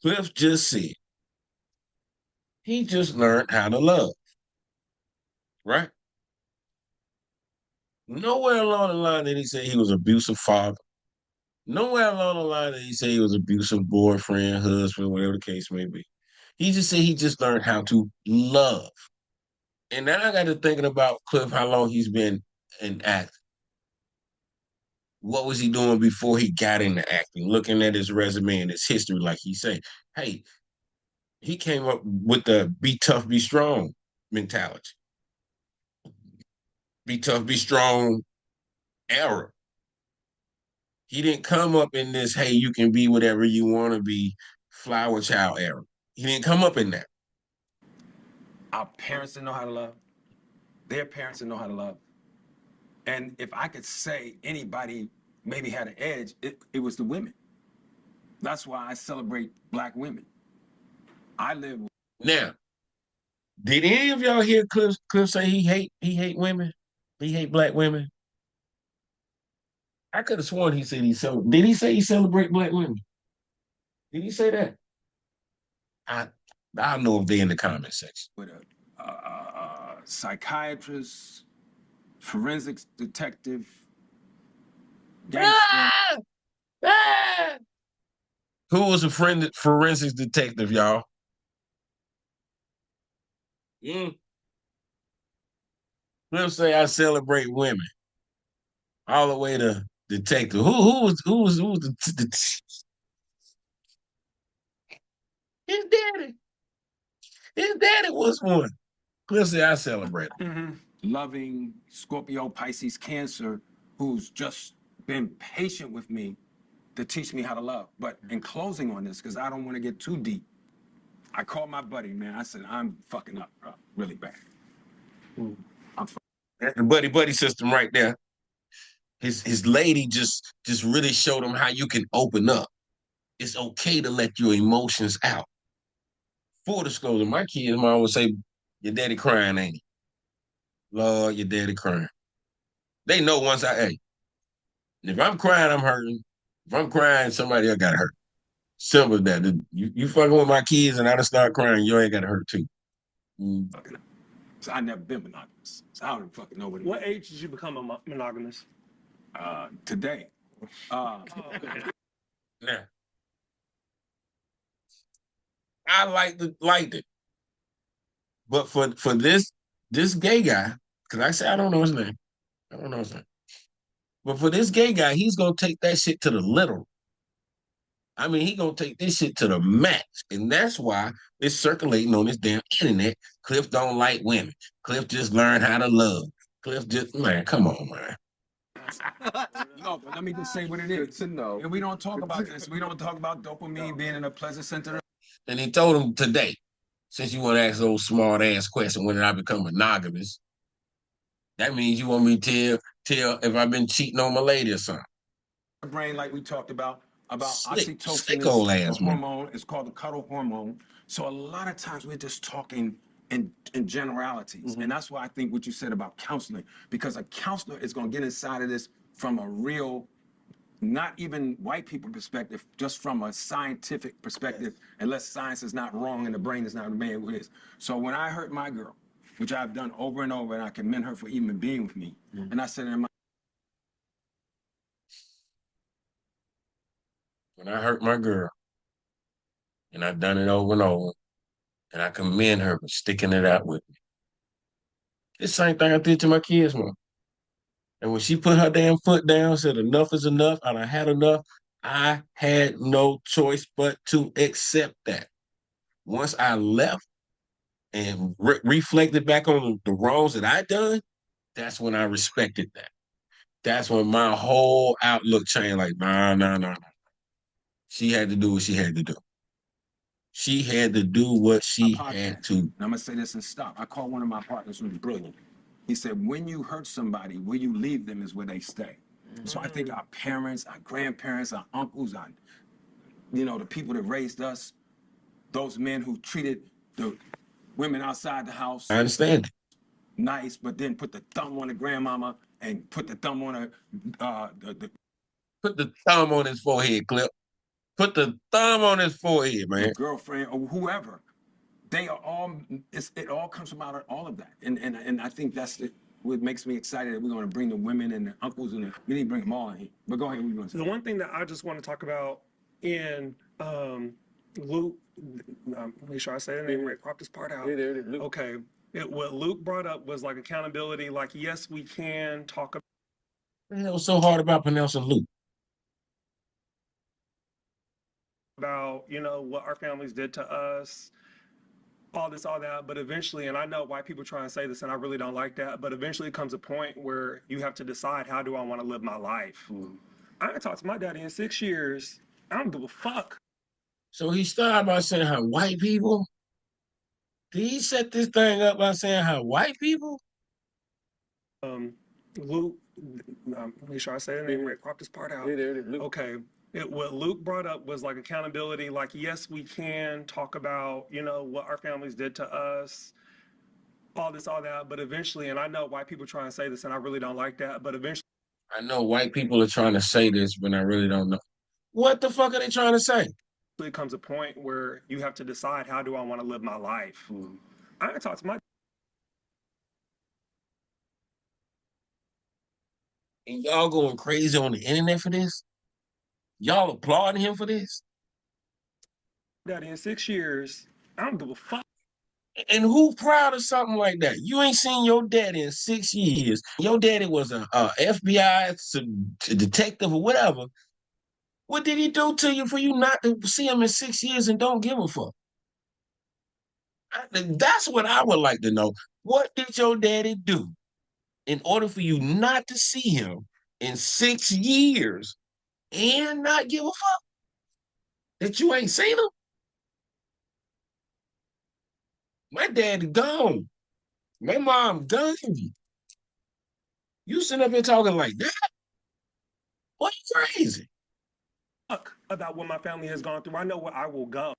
Cliff just said he just learned how to love, right? Nowhere along the line did he say he was an abusive father. Nowhere along the line did he say he was an abusive boyfriend, husband, whatever the case may be. He just said he just learned how to love. And now I got to thinking about Cliff, how long he's been in acting. What was he doing before he got into acting? Looking at his resume and his history, like he said, hey, he came up with the be tough, be strong mentality. Be tough, be strong era. He didn't come up in this, hey, you can be whatever you want to be, flower child era. He didn't come up in that. Our parents didn't know how to love. Their parents didn't know how to love. And if I could say anybody maybe had an edge, it was the women. That's why I celebrate Black women. I live. Now, did any of y'all hear Cliff say he hate women? He hate Black women? I could have sworn he said did he say he celebrate Black women? Did he say that? I'll know if they're in the comment section. With a psychiatrist, forensics detective, gangster. Ah! Who was a forensics detective, y'all? Let's say I celebrate women, all the way to detective. Who was his daddy? His daddy was one. Let's say I celebrate him. Loving Scorpio, Pisces, Cancer, who's just been patient with me to teach me how to love. But in closing on this, because I don't want to get too deep, I called my buddy, man. I said, I'm fucking up, bro, really bad. That's the buddy system right there. His lady just really showed him how you can open up. It's okay to let your emotions out. Full disclosure, my kids mom would say, your daddy crying, ain't he? Lord, your daddy crying. They know once hey, if I'm crying, I'm hurting. If I'm crying, somebody else got hurt. Simple as that. You fucking with my kids and I just start crying, you ain't got to hurt too. So I never been monogamous. So I don't fucking know what it What age did you become monogamous? Today. Now, I liked it. But for this gay guy, because I say I don't know his name. I don't know his name. But for this gay guy, he's gonna take that shit to the literal. I mean, he gonna take this shit to the max. And that's why it's circulating on this damn internet. Cliff don't like women. Cliff just learned how to love. Cliff just, man, come on, man. No, but let me just say what it is. To know. And we don't talk about this. We don't talk about dopamine being in a pleasure center. And he told him today, since you want to ask those smart ass question, when did I become monogamous? That means you want me to tell if I've been cheating on my lady or something. Brain, like we talked about Slick oxytocin old is ass a hormone. It's called the cuddle hormone. So a lot of times we're just talking in generalities. And that's why I think what you said about counseling, because a counselor is going to get inside of this from a real, not even white people perspective, just from a scientific perspective, unless science is not wrong and the brain is not made what it is. So when I hurt my girl, which I've done over and over, and I commend her for even being with me, and I said in my When I hurt my girl, and I've done it over and over, and I commend her for sticking it out with me. It's the same thing I did to my kids, mom. And when she put her damn foot down, said enough is enough, and I had enough, I had no choice but to accept that. Once I left and reflected back on the wrongs that I done, that's when I respected that. That's when my whole outlook changed. Like, nah. She had to do what she had to do. She had to do what she had to. And I'm gonna say this and stop. I called one of my partners who's brilliant. He said, when you hurt somebody, where you leave them is where they stay. So I think our parents, our grandparents, our uncles, our, the people that raised us, those men who treated the women outside the house I understand it. nice, but then put the thumb on the grandmama and put the thumb on the Put the thumb on his forehead, Clip. Put the thumb on his forehead, man. girlfriend or whoever. They are all. It all comes from out of all of that, and I think that's what makes me excited that we're going to bring the women and the uncles and we need to bring them all in here. But go ahead, what you going to say? The one thing that I just want to talk about in Luke, make sure I say the name right. Crop this part out. Okay. What Luke brought up was like accountability. Like, yes, we can talk What the hell was so hard about pronouncing Luke? about, what our families did to us, all this, all that. But eventually, and I know white people try and say this, and I really don't like that, but eventually it comes a point where you have to decide, how do I want to live my life? I haven't talked to my daddy in 6 years. I don't give a fuck. So he started by saying how white people. Did he set this thing up by saying how white people? Luke, make sure I say the name right. Crop this part out. Okay. What Luke brought up was like accountability. Like, yes, we can talk about, what our families did to us, all this, all that. But eventually, and I know white people try and say this, and I really don't like that. But eventually, I know white people are trying to say this, but I really don't know. What the fuck are they trying to say? it comes a point where you have to decide, how do I want to live my life? I haven't talked to my And y'all going crazy on the internet for this? Y'all applauding him for this? daddy in 6 years. I don't give a fuck. And who proud of something like that? You ain't seen your daddy in 6 years. Your daddy was a FBI detective or whatever. What did he do to you for you not to see him in 6 years and don't give a fuck? That's what I would like to know. What did your daddy do in order for you not to see him in 6 years and not give a fuck that you ain't seen him? My daddy gone. My mom gone. You sitting up here talking like that? What, you crazy? Fuck about what my family has gone through. I know where I will go.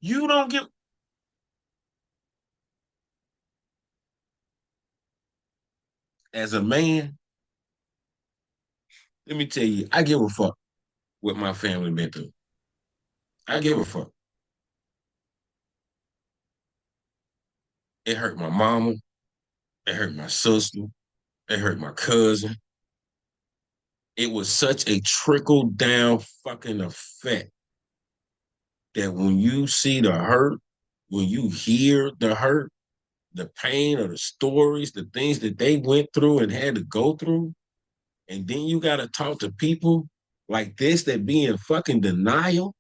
You don't give. As a man, let me tell you, I give a fuck what my family been through. I give a fuck. It hurt my mama. It hurt my sister. It hurt my cousin. It was such a trickle down fucking effect that when you see the hurt, when you hear the hurt, the pain or the stories, the things that they went through and had to go through, and then you got to talk to people like this that be in fucking denial,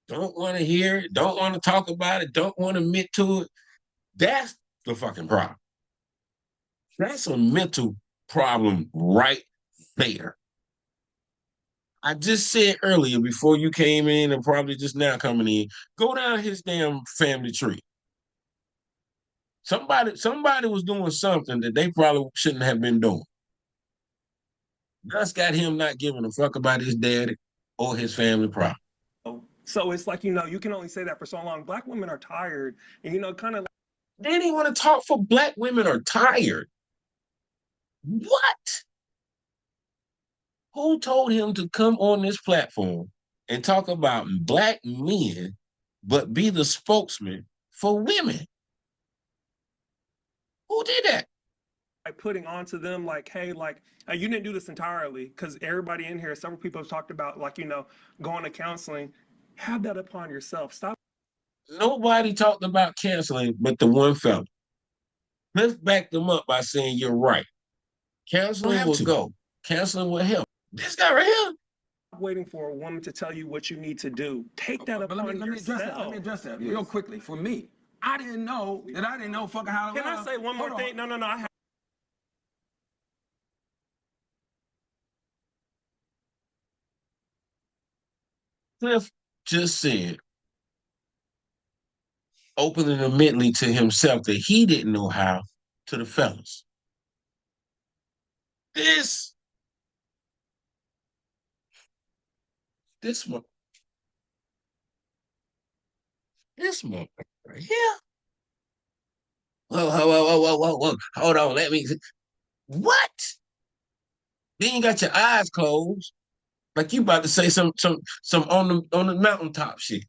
don't want to hear it, don't want to talk about it, don't want to admit to it. That's the fucking problem. That's a mental problem right there. I just said earlier before you came in and probably just now coming in, go down his damn family tree. Somebody was doing something that they probably shouldn't have been doing. That's got him not giving a fuck about his daddy or his family problem. So it's like, you can only say that for so long. Black women are tired, and, kind of like, They didn't want to talk for black women are tired. What? Who told him to come on this platform and talk about black men, but be the spokesman for women? Who did that? putting onto them, like, hey, like, you didn't do this entirely, because everybody in here, several people have talked about, like, going to counseling. Have that upon yourself. Stop. Nobody talked about canceling but the one fella. Let's back them up by saying you're right. Counseling will go. Counseling will help. This guy right here. Waiting for a woman to tell you what you need to do. Take that upon yourself. Let me address that real quickly. For me, I didn't know fucking how to Can I say one more thing? No. I have. Cliff just said, openly and admittedly to himself, that he didn't know how to the fellas. This This one. This motherfucker right here. Whoa. Hold on, let me. What? Then you got your eyes closed, like you about to say some on the mountaintop shit.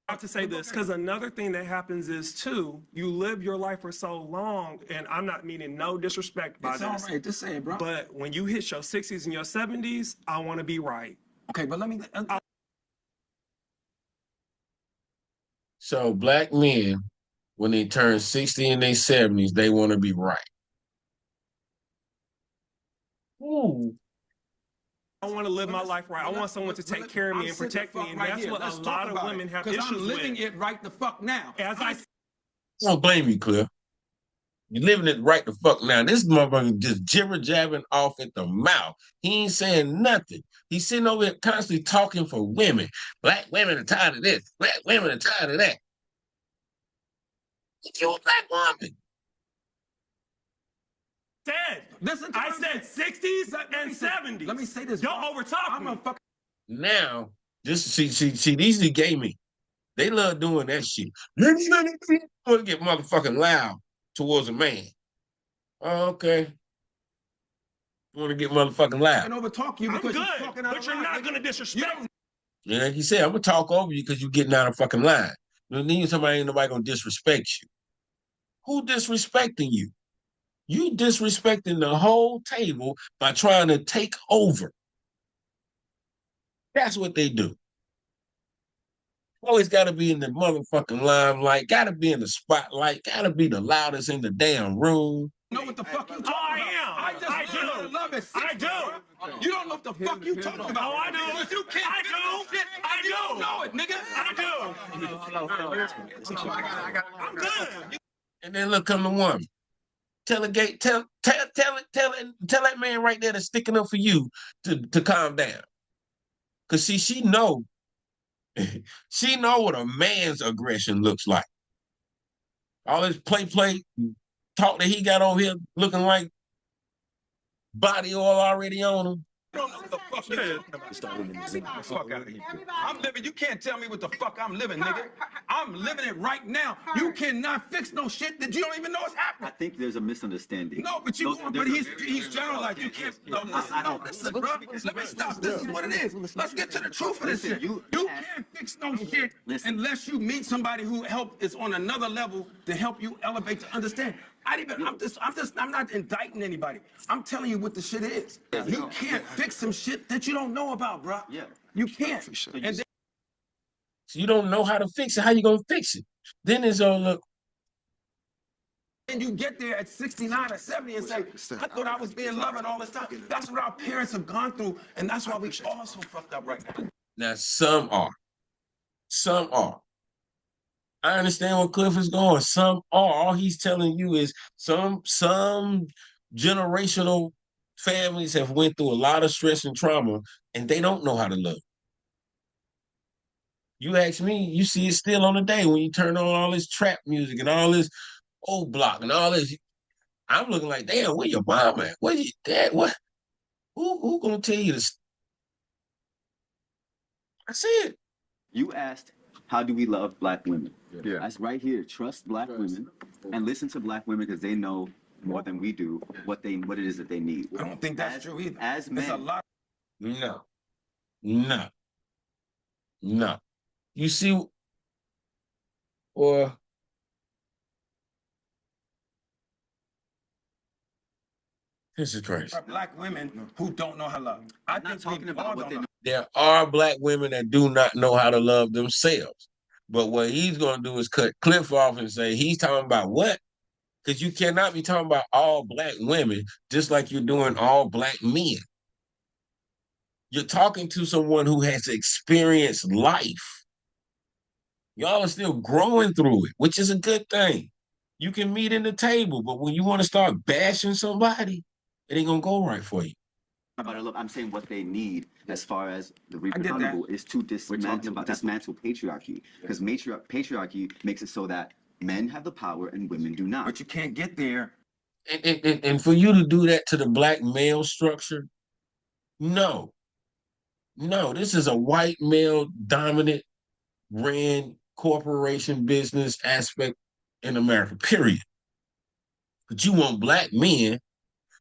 Have to say this because another thing that happens is too, you live your life for so long, and I'm not meaning no disrespect by It's this. all right. Just say it, bro. But when you hit your 60s and your 70s, I want to be right. Okay, but let me. So black men, when they turn 60 in their 70s, they want to be right. Ooh. I want to live my life right. I want someone to take care of me and protect me, and that's what a lot of women have issues with. Because I'm living it right the fuck now. As I I don't blame you, Cliff. You're living it right the fuck now. This motherfucker just jibber jabbing off at the mouth. He ain't saying nothing. He's sitting over here constantly talking for women. Black women are tired of this. Black women are tired of that. You're a black woman. Listen, I said 60s and 70s. Let me say this. Y'all over talk I'm me. a fucking. Now, just see, these are gay men. They love doing that shit. Want to get motherfucking loud towards a man. Oh, okay. Want to get motherfucking I loud. can overtalk you I'm because good, you're talking out but of you're line, not nigga. going to disrespect me. Yeah, like you said, I'm gonna talk over you because you're getting out of fucking line. Then you somebody ain't nobody gonna disrespect you. Who disrespecting you? You disrespecting the whole table by trying to take over. That's what they do. Always got to be in the motherfucking limelight, got to be in the spotlight, got to be the loudest in the damn room. Know what the fuck you talking I about? am. I do. Love it. I do. You don't know what the fuck you talking about. Oh, I do. You can't. I do. I You don't do. know it, nigga. I'm good. And then look come the woman. Tell that man right there that's sticking up for you to calm down. Cause see, she know what a man's aggression looks like. All this play talk that he got over here looking like body oil already on him. You don't know what the fuck you fuck out of here. I'm living. You can't tell me what the fuck I'm living, nigga. I'm living it right now. You cannot fix no shit that you don't even know is happening. I think there's a misunderstanding. No, but he's generalized. You can't. Listen, bro. Let me stop. This is what it is. Let's get to the truth of this shit. You can't fix no shit unless you meet somebody who is on another level to help you elevate to understand. I'm not indicting anybody. I'm telling you what the shit is. You can't fix some shit that you don't know about, bro. Yeah. You can't. And So you don't know how to fix it. How you gonna fix it? Then it's all look. then you get there at 69 or 70 and say, I thought I was being loving all this time. That's what our parents have gone through, and that's why we all so fucked up right now. Now some are. Some are. I understand where Cliff is going. Some are. All he's telling you is some generational families have went through a lot of stress and trauma, and they don't know how to love. You ask me, you see it still on the day when you turn on all this trap music and all this old block and all this. I'm looking like, damn, where your mom at? Where your dad? What? Who gonna tell you this? I see it. You asked, how do we love black women? Yeah. That's right here. Trust black women and listen to black women because they know more than we do what it is that they need. I don't think that's true either. As There's a men, lot. No. You see, or this is crazy. Black women who don't know how to love. I'm not talking about what they know. There are black women that do not know how to love themselves. But what he's going to do is cut Cliff off and say he's talking about what? Because you cannot be talking about all black women just like you're doing all black men. You're talking to someone who has experienced life. Y'all are still growing through it, which is a good thing. You can meet in the table, but when you want to start bashing somebody, it ain't going to go right for you. I'm saying what they need as far as the get that. reproducible is to dismantle patriarchy. Because patriarchy makes it so that men have the power and women do not. But you can't get there. And for you to do that to the black male structure, no. No, this is a white male dominant ran corporation business aspect in America, period. But you want black men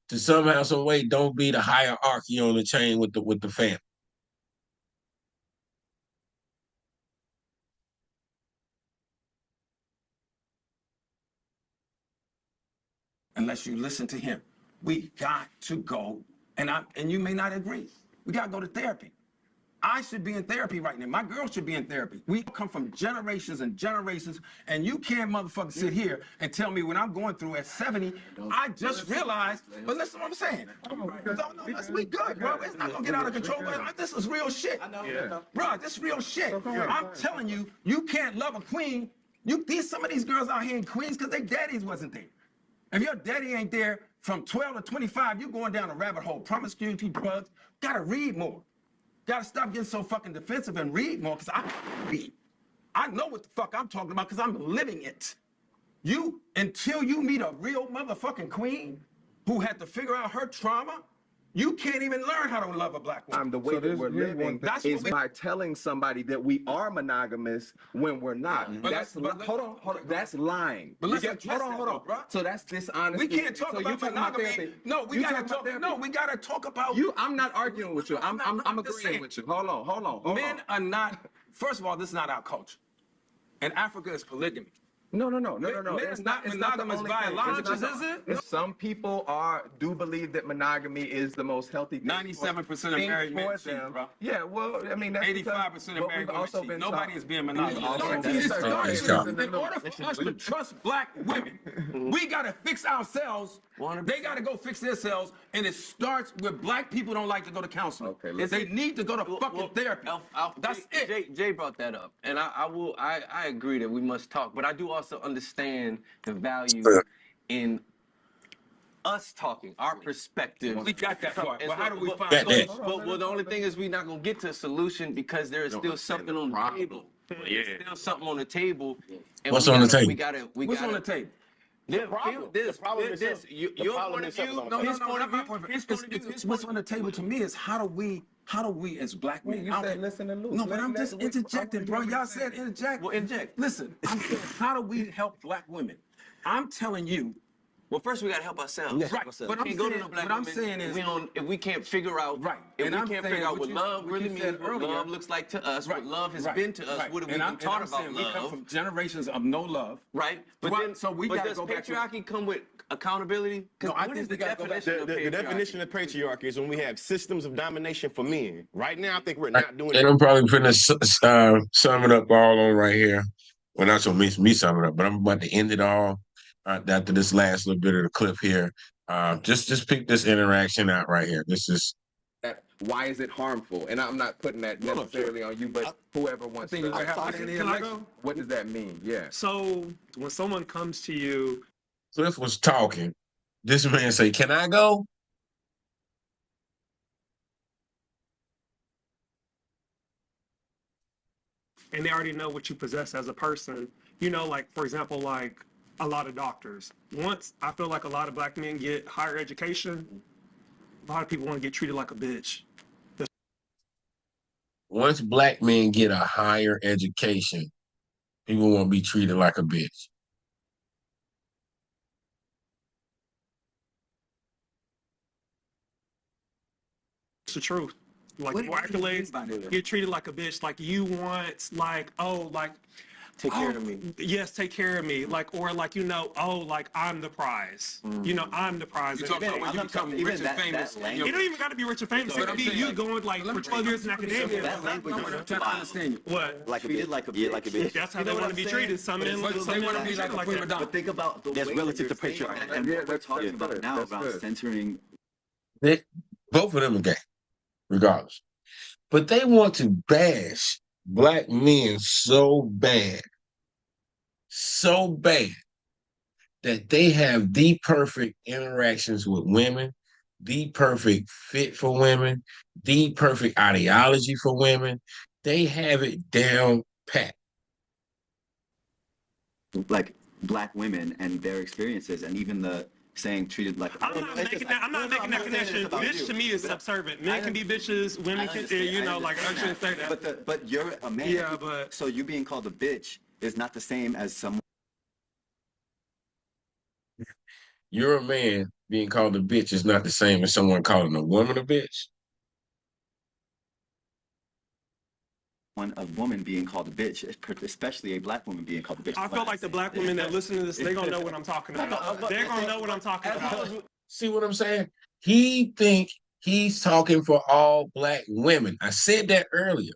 to somehow, some way, don't be the hierarchy on the chain with the family. Unless you listen to him. We got to go, and you may not agree. We got to go to therapy. I should be in therapy right now. My girl should be in therapy. We come from generations and generations, and you can't motherfucker sit here and tell me when I'm going through at 70, I just realized, but listen to what I'm saying. No, let's be good, bro. It's not gonna get out of control. This is real shit. Bro, this is real shit. I'm telling you, you can't love a queen. Some of these girls out here in Queens because their daddies wasn't there. If your daddy ain't there from 12 to 25, you going down a rabbit hole. Promiscuity, drugs. Gotta read more. Gotta stop getting so fucking defensive and read more, because I read. I know what the fuck I'm talking about because I'm living it. Until you meet a real motherfucking queen who had to figure out her trauma, you can't even learn how to love a black woman. The way that we're living is by telling somebody that we are monogamous when we're not. Hold on. That's lying. But listen, hold on. So that's dishonesty. We can't talk about monogamy. No, we gotta talk about you. I'm not arguing with you. I'm agreeing with you. Hold on. Men are not. First of all, this is not our culture. In Africa, it's polygamy. No. Men are not monogamous biologically, is it? Some people do believe that monogamy is the most healthy thing. 97% of married men cheat, bro. Yeah, well, I mean, that's 85% of married women cheat. Nobody is being monogamous. In order for us to trust black women, we gotta fix ourselves. They gotta go fix themselves, and it starts with black people don't like to go to counseling. They need to go to fucking therapy. That's it. Jay brought that up, and I agree that we must talk, but I do also understand the value in us talking, our perspective. We got that part, but how do we find Well, the only thing is we're not gonna get to a solution because there is still something on the table. There's still something on the table. What's on the table? What's on the table? Your point of view. What's on the table to me is how do we as black men? You said listen and lose. No, but I'm just interjecting, bro. Y'all said interject. Well, inject. Listen, I'm saying, how do we help black women? I'm telling you. Well, first we gotta help ourselves. Right. But I'm saying is, if we can't figure out, if we can't figure out what love really means, what love looks like to us, what love has been to us, what have we been taught about love? We come from generations of no love. Right. But does patriarchy come with accountability? No, I think we gotta go back to the definition of patriarchy is when we have systems of domination for men. Right now, I think we're not doing And I'm probably finna sum it up all on right here. Well, not so me sum it up, but I'm about to end it all after this last little bit of the clip here. Just pick this interaction out right here. This is why is it harmful? And I'm not putting that necessarily on you, but whoever wants to. What does that mean? Yeah. So when someone comes to you, Cliff was talking. This man say, "Can I go?" and they already know what you possess as a person, you know, like, for example, like a lot of doctors. Once I feel like a lot of black men get higher education, a lot of people want to get treated like a bitch. Once black men get a higher education, people want to be treated like a bitch. It's the truth. Like, more accolades, get treated like a bitch. Like, you want, like, oh, like, Take care of me. Yes, take care of me. Like, or like, you know, oh, like I'm the prize. You know, I'm the prize. You talking about when you become rich and famous. You don't even got to be rich and famous. It could be you going like for 12 years in academia. That language is I'm trying to understand you. What? like treated like a bitch. That's how they want to be treated. Some men want to be like that. But think about the That's way relative that to you're saying patriarchy. that, and what we're talking about now about censoring. Both of them are gay, regardless. But they want to bash black men so bad that they have the perfect interactions with women, the perfect fit for women, the perfect ideology for women. They have it down pat. Like black women and their experiences, and even the saying treated like. I'm not making that connection. Bitch to me is subservient. Men can be bitches, women can, like I shouldn't say that. But you're a man. Yeah, but so you being called a bitch is not the same as someone. You're a man being called a bitch is not the same as someone calling a woman a bitch. A woman being called a bitch, especially a black woman being called a bitch. I feel like the black women that listen to this, they're gonna know what I'm talking about. They're gonna know what I'm talking about. See what I'm saying? He think he's talking for all black women. I said that earlier.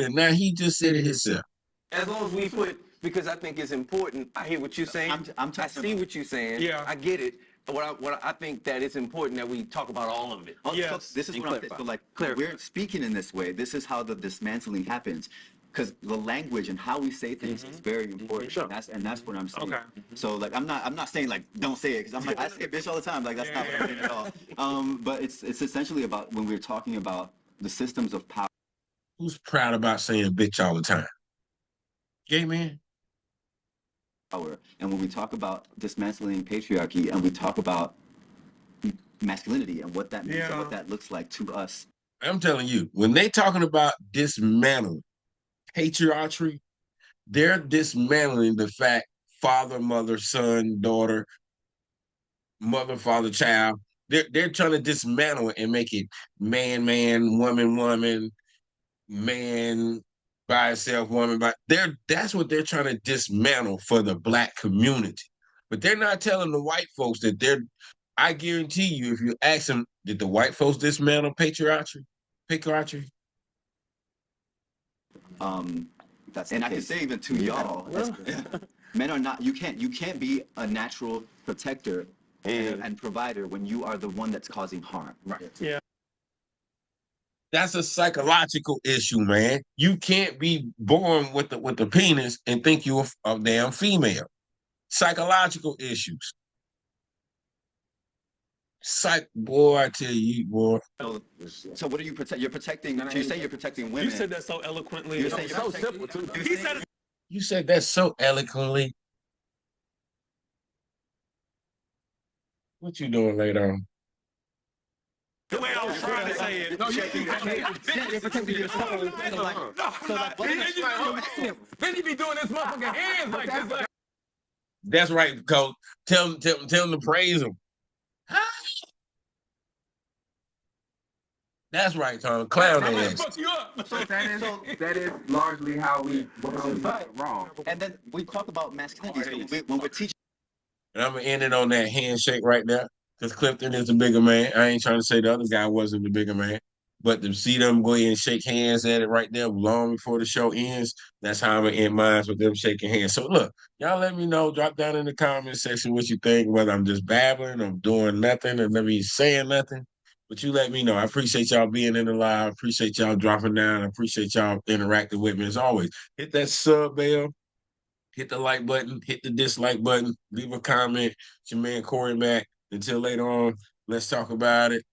Now he just said it himself. As long as we put, because I think it's important. I hear what you're saying. I see what you're saying. Yeah. I get it. What I think that it's important that we talk about all of it. So this is what I'm saying. So like, we're speaking in this way. This is how the dismantling happens. Because the language and how we say things is very important. Sure. And that's what I'm saying. Okay. So like, I'm not saying like don't say it, because I'm like, I say bitch all the time. Like that's not what I'm saying at all. But it's essentially about when we're talking about the systems of power. Who's proud about saying bitch all the time? Gay man? And when we talk about dismantling patriarchy and we talk about masculinity and what that means and what that looks like to us. I'm telling you, when they talking about dismantling patriarchy, they're dismantling the fact father, mother, son, daughter, mother, father, child. They're trying to dismantle it and make it man, man, woman, woman, man by itself, woman by that's what they're trying to dismantle for the black community. But they're not telling the white folks that I guarantee you, if you ask them, did the white folks dismantle patriarchy? And I can say even to y'all, men are not. You can't be a natural protector and provider when you are the one that's causing harm. Right. Yeah. That's a psychological issue, man. You can't be born with the penis and think you're a damn female. Psychological issues. Boy, I tell you, boy. So what are you protect? You're protecting. You say you're protecting women. You said that so eloquently. You're saying so simple too. You said that so eloquently. What you doing later on? The way I was trying to say it. No, you're protecting your soul. Then you be doing this motherfucking hands like this. That's right, Coach. Tell them to praise him. That's right, Tom. Clown ass. So that is largely how we wrong. And then we talk about masculinity. So when we're teaching. And I'm gonna end it on that handshake right there, because Clifton is the bigger man. I ain't trying to say the other guy wasn't the bigger man, but to see them go ahead and shake hands at it right there long before the show ends, that's how I'm gonna end mine, with them shaking hands. So look, y'all let me know, drop down in the comment section what you think, whether I'm just babbling, I'm doing nothing, or maybe saying nothing. But you let me know. I appreciate y'all being in the live. I appreciate y'all dropping down. I appreciate y'all interacting with me as always. Hit that sub bell. Hit the like button, hit the dislike button, leave a comment. It's your man Corey Mack. Until later on, let's talk about it.